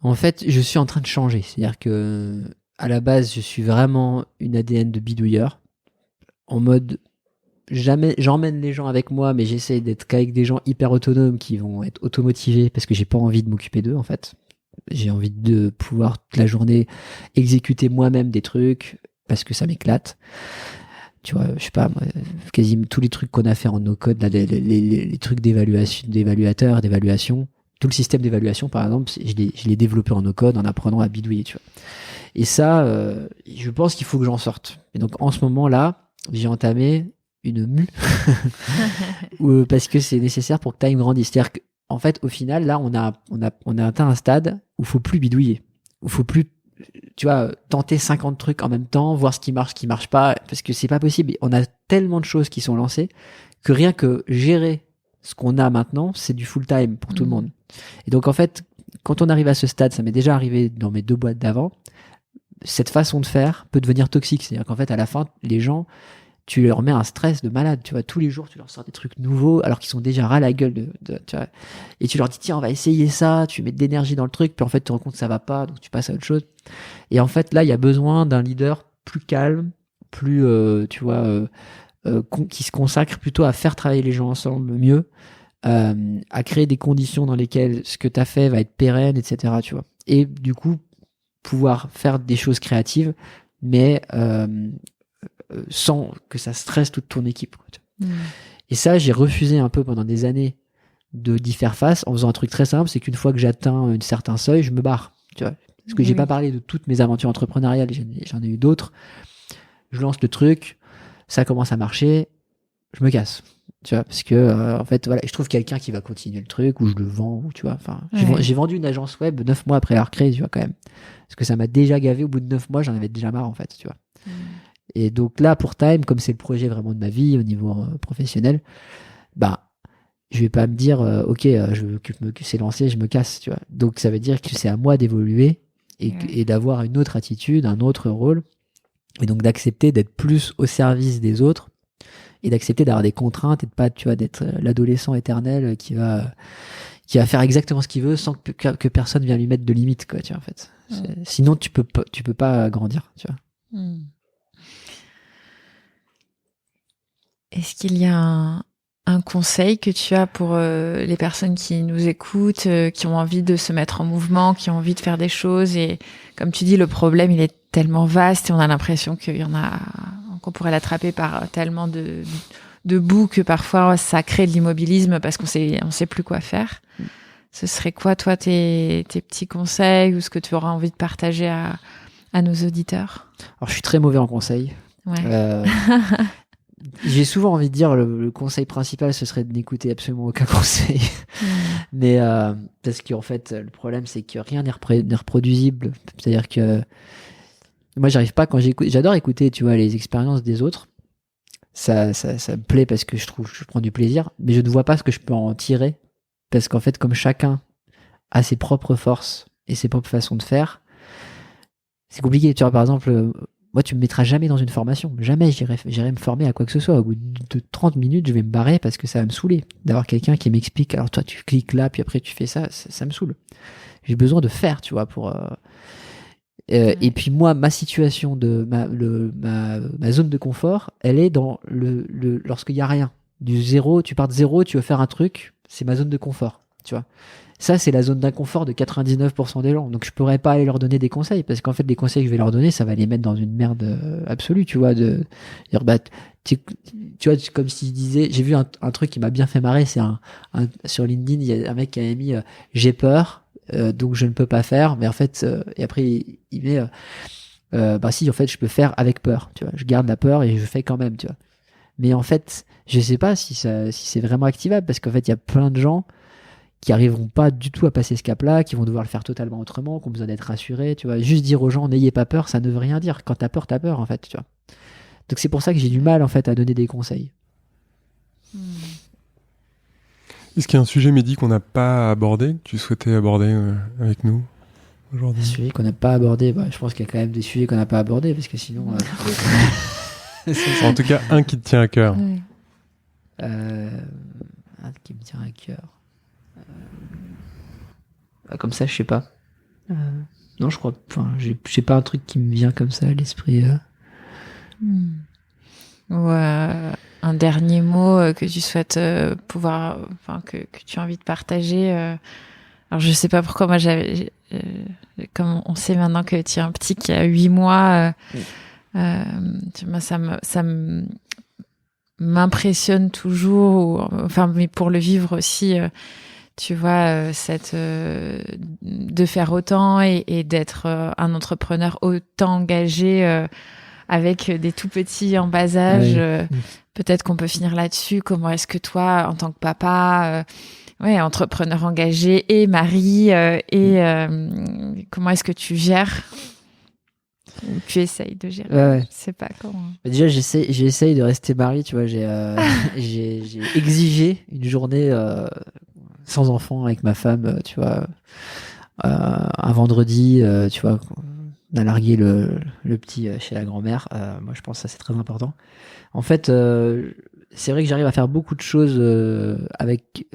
En fait, je suis en train de changer. C'est-à-dire que, à la base, je suis vraiment une ADN de bidouilleur. En mode, jamais, j'emmène les gens avec moi, mais j'essaie d'être qu'avec des gens hyper autonomes qui vont être automotivés parce que j'ai pas envie de m'occuper d'eux, en fait. J'ai envie de pouvoir toute la journée exécuter moi-même des trucs parce que ça m'éclate. Tu vois, je sais pas, moi, quasiment tous les trucs qu'on a fait en no-code, là, les trucs d'évaluation, d'évaluation, tout le système d'évaluation, par exemple, je l'ai développé en no-code en apprenant à bidouiller, tu vois. Et ça, je pense qu'il faut que j'en sorte. Et donc, en ce moment-là, j'ai entamé une mue parce que c'est nécessaire pour que Time grandisse. C'est-à-dire qu'en fait, au final, là, on a atteint un stade où il faut plus bidouiller. Où il faut plus, tu vois, tenter 50 trucs en même temps, voir ce qui marche pas, parce que c'est pas possible. On a tellement de choses qui sont lancées que rien que gérer ce qu'on a maintenant, c'est du full time pour tout le monde. Et donc, en fait, quand on arrive à ce stade, ça m'est déjà arrivé dans mes 2 boîtes d'avant, cette façon de faire peut devenir toxique. C'est-à-dire qu'en fait, à la fin, les gens, tu leur mets un stress de malade. Tu vois, tous les jours, tu leur sors des trucs nouveaux alors qu'ils sont déjà ras la gueule tu vois, et tu leur dis, tiens, on va essayer ça. Tu mets de l'énergie dans le truc, puis en fait, tu te rends compte que ça va pas, donc tu passes à autre chose. Et en fait, là, il y a besoin d'un leader plus calme, plus, tu vois, qui se consacre plutôt à faire travailler les gens ensemble mieux, à créer des conditions dans lesquelles ce que tu as fait va être pérenne, etc. Tu vois. Et du coup, pouvoir faire des choses créatives, mais sans que ça stresse toute ton équipe, quoi. Et ça, j'ai refusé un peu pendant des années d'y faire face en faisant un truc très simple, c'est qu'une fois que j'atteins un certain seuil, je me barre, tu vois. Parce que j'ai pas parlé de toutes mes aventures entrepreneuriales, j'en ai eu d'autres. Je lance le truc, ça commence à marcher, je me casse, tu vois, parce que en fait, voilà, je trouve quelqu'un qui va continuer le truc, ou je le vends, ou tu vois, enfin, j'ai vendu une agence web 9 mois après l'avoir créée, tu vois, quand même, parce que ça m'a déjà gavé. Au bout de 9 mois, j'en avais déjà marre, en fait, tu vois. Et donc là, pour Time, comme c'est le projet vraiment de ma vie au niveau professionnel, bah, je vais pas me dire, ok, c'est lancé, je me casse, tu vois. Donc ça veut dire que c'est à moi d'évoluer et d'avoir une autre attitude, un autre rôle, et donc d'accepter d'être plus au service des autres et d'accepter d'avoir des contraintes et de pas, tu vois, d'être l'adolescent éternel qui va faire exactement ce qu'il veut sans que personne vienne lui mettre de limites, quoi, tu vois, en fait. Sinon tu peux pas grandir, tu vois. Est-ce qu'il y a un conseil que tu as pour les personnes qui nous écoutent, qui ont envie de se mettre en mouvement, qui ont envie de faire des choses? Et comme tu dis, le problème, il est tellement vaste et on a l'impression qu'on pourrait l'attraper par tellement de bouts que parfois ça crée de l'immobilisme parce qu'on sait plus quoi faire. Ce serait quoi, toi, tes petits conseils ou ce que tu auras envie de partager à nos auditeurs? Alors, je suis très mauvais en conseils. Ouais. J'ai souvent envie de dire le conseil principal, ce serait de n'écouter absolument aucun conseil. Mais parce qu'en fait, le problème, c'est que rien n'est reproduisible. C'est-à-dire que moi, j'arrive pas quand j'écoute. J'adore écouter, tu vois, les expériences des autres. Ça me plaît parce que je prends du plaisir, mais je ne vois pas ce que je peux en tirer. Parce qu'en fait, comme chacun a ses propres forces et ses propres façons de faire, c'est compliqué. Tu vois, par exemple, moi, tu me mettras jamais dans une formation. Jamais j'irai me former à quoi que ce soit. Au bout de 30 minutes, je vais me barrer parce que ça va me saouler. D'avoir quelqu'un qui m'explique, alors toi, tu cliques là, puis après, tu fais ça me saoule. J'ai besoin de faire, tu vois, pour... Et puis moi, ma situation de ma zone de confort, elle est dans lorsqu'il y a rien. Du zéro, tu pars de zéro, tu veux faire un truc, c'est ma zone de confort, tu vois. Ça, c'est la zone d'inconfort de 99% des gens. Donc, je pourrais pas aller leur donner des conseils parce qu'en fait, les conseils que je vais leur donner, ça va les mettre dans une merde absolue, tu vois. Dire, bah, tu vois, comme si je disais, j'ai vu un truc qui m'a bien fait marrer, c'est sur LinkedIn, il y a un mec qui avait mis j'ai peur, donc je ne peux pas faire, mais en fait, et après, il met bah si, en fait, je peux faire avec peur, tu vois. Je garde la peur et je fais quand même, tu vois. Mais en fait, je sais pas si c'est vraiment activable parce qu'en fait, il y a plein de gens qui arriveront pas du tout à passer ce cap-là, qui vont devoir le faire totalement autrement, qui ont besoin d'être rassurés, tu vois. Juste dire aux gens, n'ayez pas peur, ça ne veut rien dire. Quand t'as peur, en fait, tu vois. Donc c'est pour ça que j'ai du mal, en fait, à donner des conseils. Est-ce qu'il y a un sujet, Mehdi, qu'on n'a pas abordé, que tu souhaitais aborder avec nous aujourd'hui? Un sujet qu'on n'a pas abordé, bah, je pense qu'il y a quand même des sujets qu'on n'a pas abordés, parce que sinon... En tout cas, un qui te tient à cœur. Un qui me tient à cœur. Comme ça, je sais pas. Non, je crois. Enfin, j'ai pas un truc qui me vient comme ça à l'esprit. Ouais, un dernier mot que tu souhaites pouvoir, enfin que tu as envie de partager. Alors je sais pas pourquoi moi comme on sait maintenant que tu as un petit qui a 8 mois, moi ça m'impressionne toujours. Enfin, mais pour le vivre aussi. tu vois, de faire autant et d'être un entrepreneur autant engagé avec des tout petits en bas âge. Peut-être qu'on peut finir là-dessus. Comment est-ce que toi, en tant que papa, entrepreneur engagé et mari, comment est-ce que tu gères ou tu essayes de gérer? Je sais pas comment. Déjà, j'essaye de rester mari, tu vois. J'ai exigé une journée sans enfant avec ma femme, tu vois. Un vendredi, tu vois, on a largué le petit chez la grand-mère. Moi, je pense que ça, c'est très important. En fait, c'est vrai que j'arrive à faire beaucoup de choses avec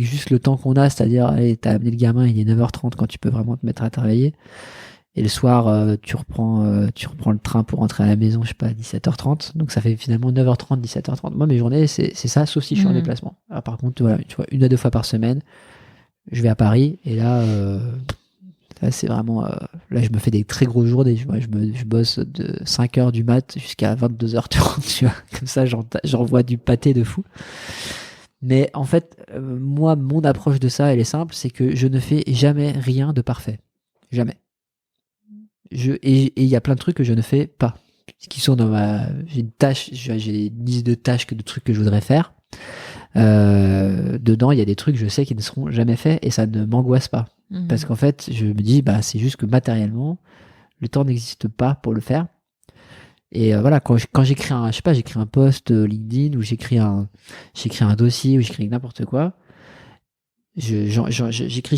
juste le temps qu'on a, c'est-à-dire, allez, t'as amené le gamin, il est 9h30 quand tu peux vraiment te mettre à travailler. Et le soir, tu reprends le train pour rentrer à la maison, je sais pas, à 17h30. Donc ça fait finalement 9h30, 17h30. Moi, mes journées, c'est ça, sauf si je suis en déplacement. Alors, par contre, voilà, tu vois, 1 à 2 fois par semaine, je vais à Paris. Et là, c'est vraiment... là, je me fais des très grosses journées. Je bosse de 5h du mat jusqu'à 22h30, tu vois. Comme ça, j'envoie du pâté de fou. Mais en fait, moi, mon approche de ça, elle est simple, c'est que je ne fais jamais rien de parfait. Jamais. Et il y a plein de trucs que je ne fais pas, qui sont j'ai une tâche, j'ai une liste de tâches, de trucs que je voudrais faire. Dedans, il y a des trucs, je sais, qui ne seront jamais faits, et ça ne m'angoisse pas. Parce qu'en fait, je me dis, c'est juste que matériellement, le temps n'existe pas pour le faire. Et voilà, quand j'écris un post LinkedIn, ou j'écris un dossier, ou j'écris n'importe quoi, j'écris,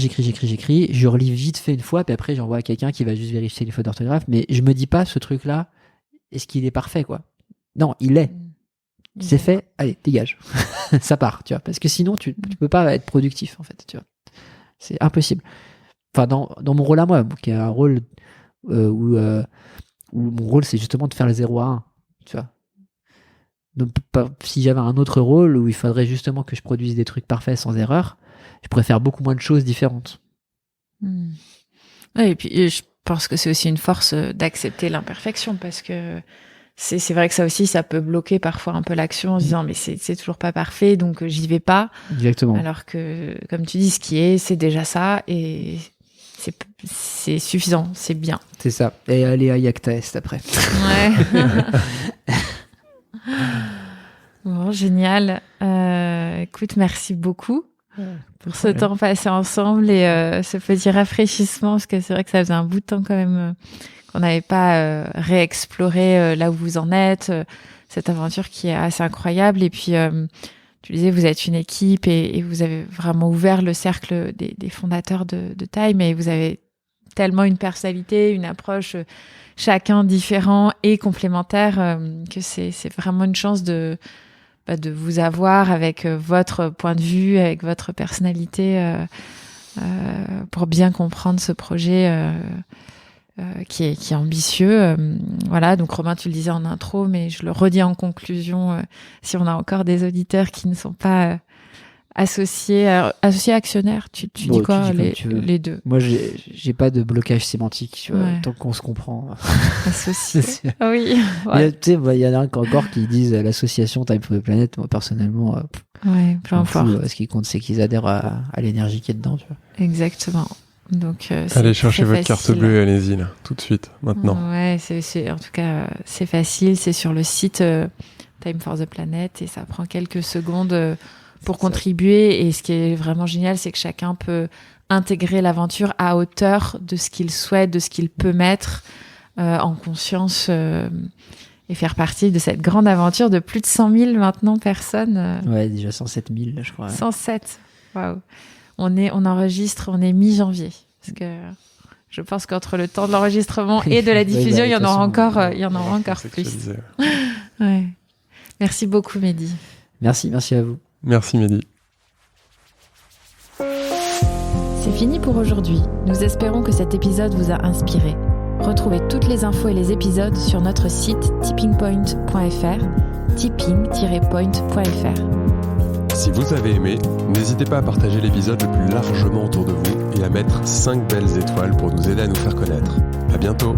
je relis vite fait une fois, puis après j'envoie à quelqu'un qui va juste vérifier les fautes d'orthographe, mais je me dis pas, ce truc-là, est-ce qu'il est parfait, quoi? Non, il est. C'est fait, allez, dégage. Ça part, tu vois, parce que sinon tu peux pas être productif, en fait, tu vois. C'est impossible. Enfin, dans mon rôle à moi, qui est un rôle où mon rôle, c'est justement de faire le 0 à 1, tu vois. Donc, si j'avais un autre rôle où il faudrait justement que je produise des trucs parfaits sans erreur, je pourrais faire beaucoup moins de choses différentes. Ouais, et puis je pense que c'est aussi une force d'accepter l'imperfection, parce que c'est vrai que ça aussi, ça peut bloquer parfois un peu l'action en se disant mais c'est toujours pas parfait, donc j'y vais pas. Exactement. Alors que, comme tu dis, ce qui est, c'est déjà ça, et c'est suffisant, c'est bien. C'est ça. Et aller à Yakta Est après. Ouais. Bon, génial. Écoute, merci beaucoup pour ce temps passé ensemble et ce petit rafraîchissement, parce que c'est vrai que ça faisait un bout de temps quand même qu'on n'avait pas réexploré là où vous en êtes, cette aventure qui est assez incroyable. Et puis, tu disais, vous êtes une équipe et vous avez vraiment ouvert le cercle des fondateurs de Time, et vous avez tellement une personnalité, une approche, chacun différent et complémentaire, que c'est vraiment une chance de vous avoir avec votre point de vue, avec votre personnalité, pour bien comprendre ce projet qui est ambitieux. Voilà, donc Romain, tu le disais en intro, mais je le redis en conclusion, si on a encore des auditeurs qui ne sont pas associés actionnaires, tu dis quoi, les deux? Moi, j'ai pas de blocage sémantique, tu vois, tant qu'on se comprend. Associé. Oui. Ouais. Tu sais, il y en a encore qui disent l'association Time for the Planet. Moi, personnellement, peu importe. Ce qui compte, c'est qu'ils adhèrent à l'énergie qui est dedans, tu vois. Exactement. Donc, allez chercher votre carte bleue, allez-y là, tout de suite, maintenant. Ouais, en tout cas, c'est facile. C'est sur le site Time for the Planet, et ça prend quelques secondes pour contribuer. Et ce qui est vraiment génial, c'est que chacun peut intégrer l'aventure à hauteur de ce qu'il souhaite, de ce qu'il peut mettre en conscience, et faire partie de cette grande aventure de plus de 100 000 maintenant personnes. Ouais, déjà 107 000, je crois. 107, waouh. On enregistre, on est mi-janvier. Parce que je pense qu'entre le temps de l'enregistrement et de la diffusion, il y en aura encore plus. Ouais. Merci beaucoup, Mehdi. Merci à vous. Merci, Mehdi. C'est fini pour aujourd'hui. Nous espérons que cet épisode vous a inspiré. Retrouvez toutes les infos et les épisodes sur notre site tippingpoint.fr, tipping-point.fr. Si vous avez aimé, n'hésitez pas à partager l'épisode le plus largement autour de vous et à mettre 5 belles étoiles pour nous aider à nous faire connaître. À bientôt!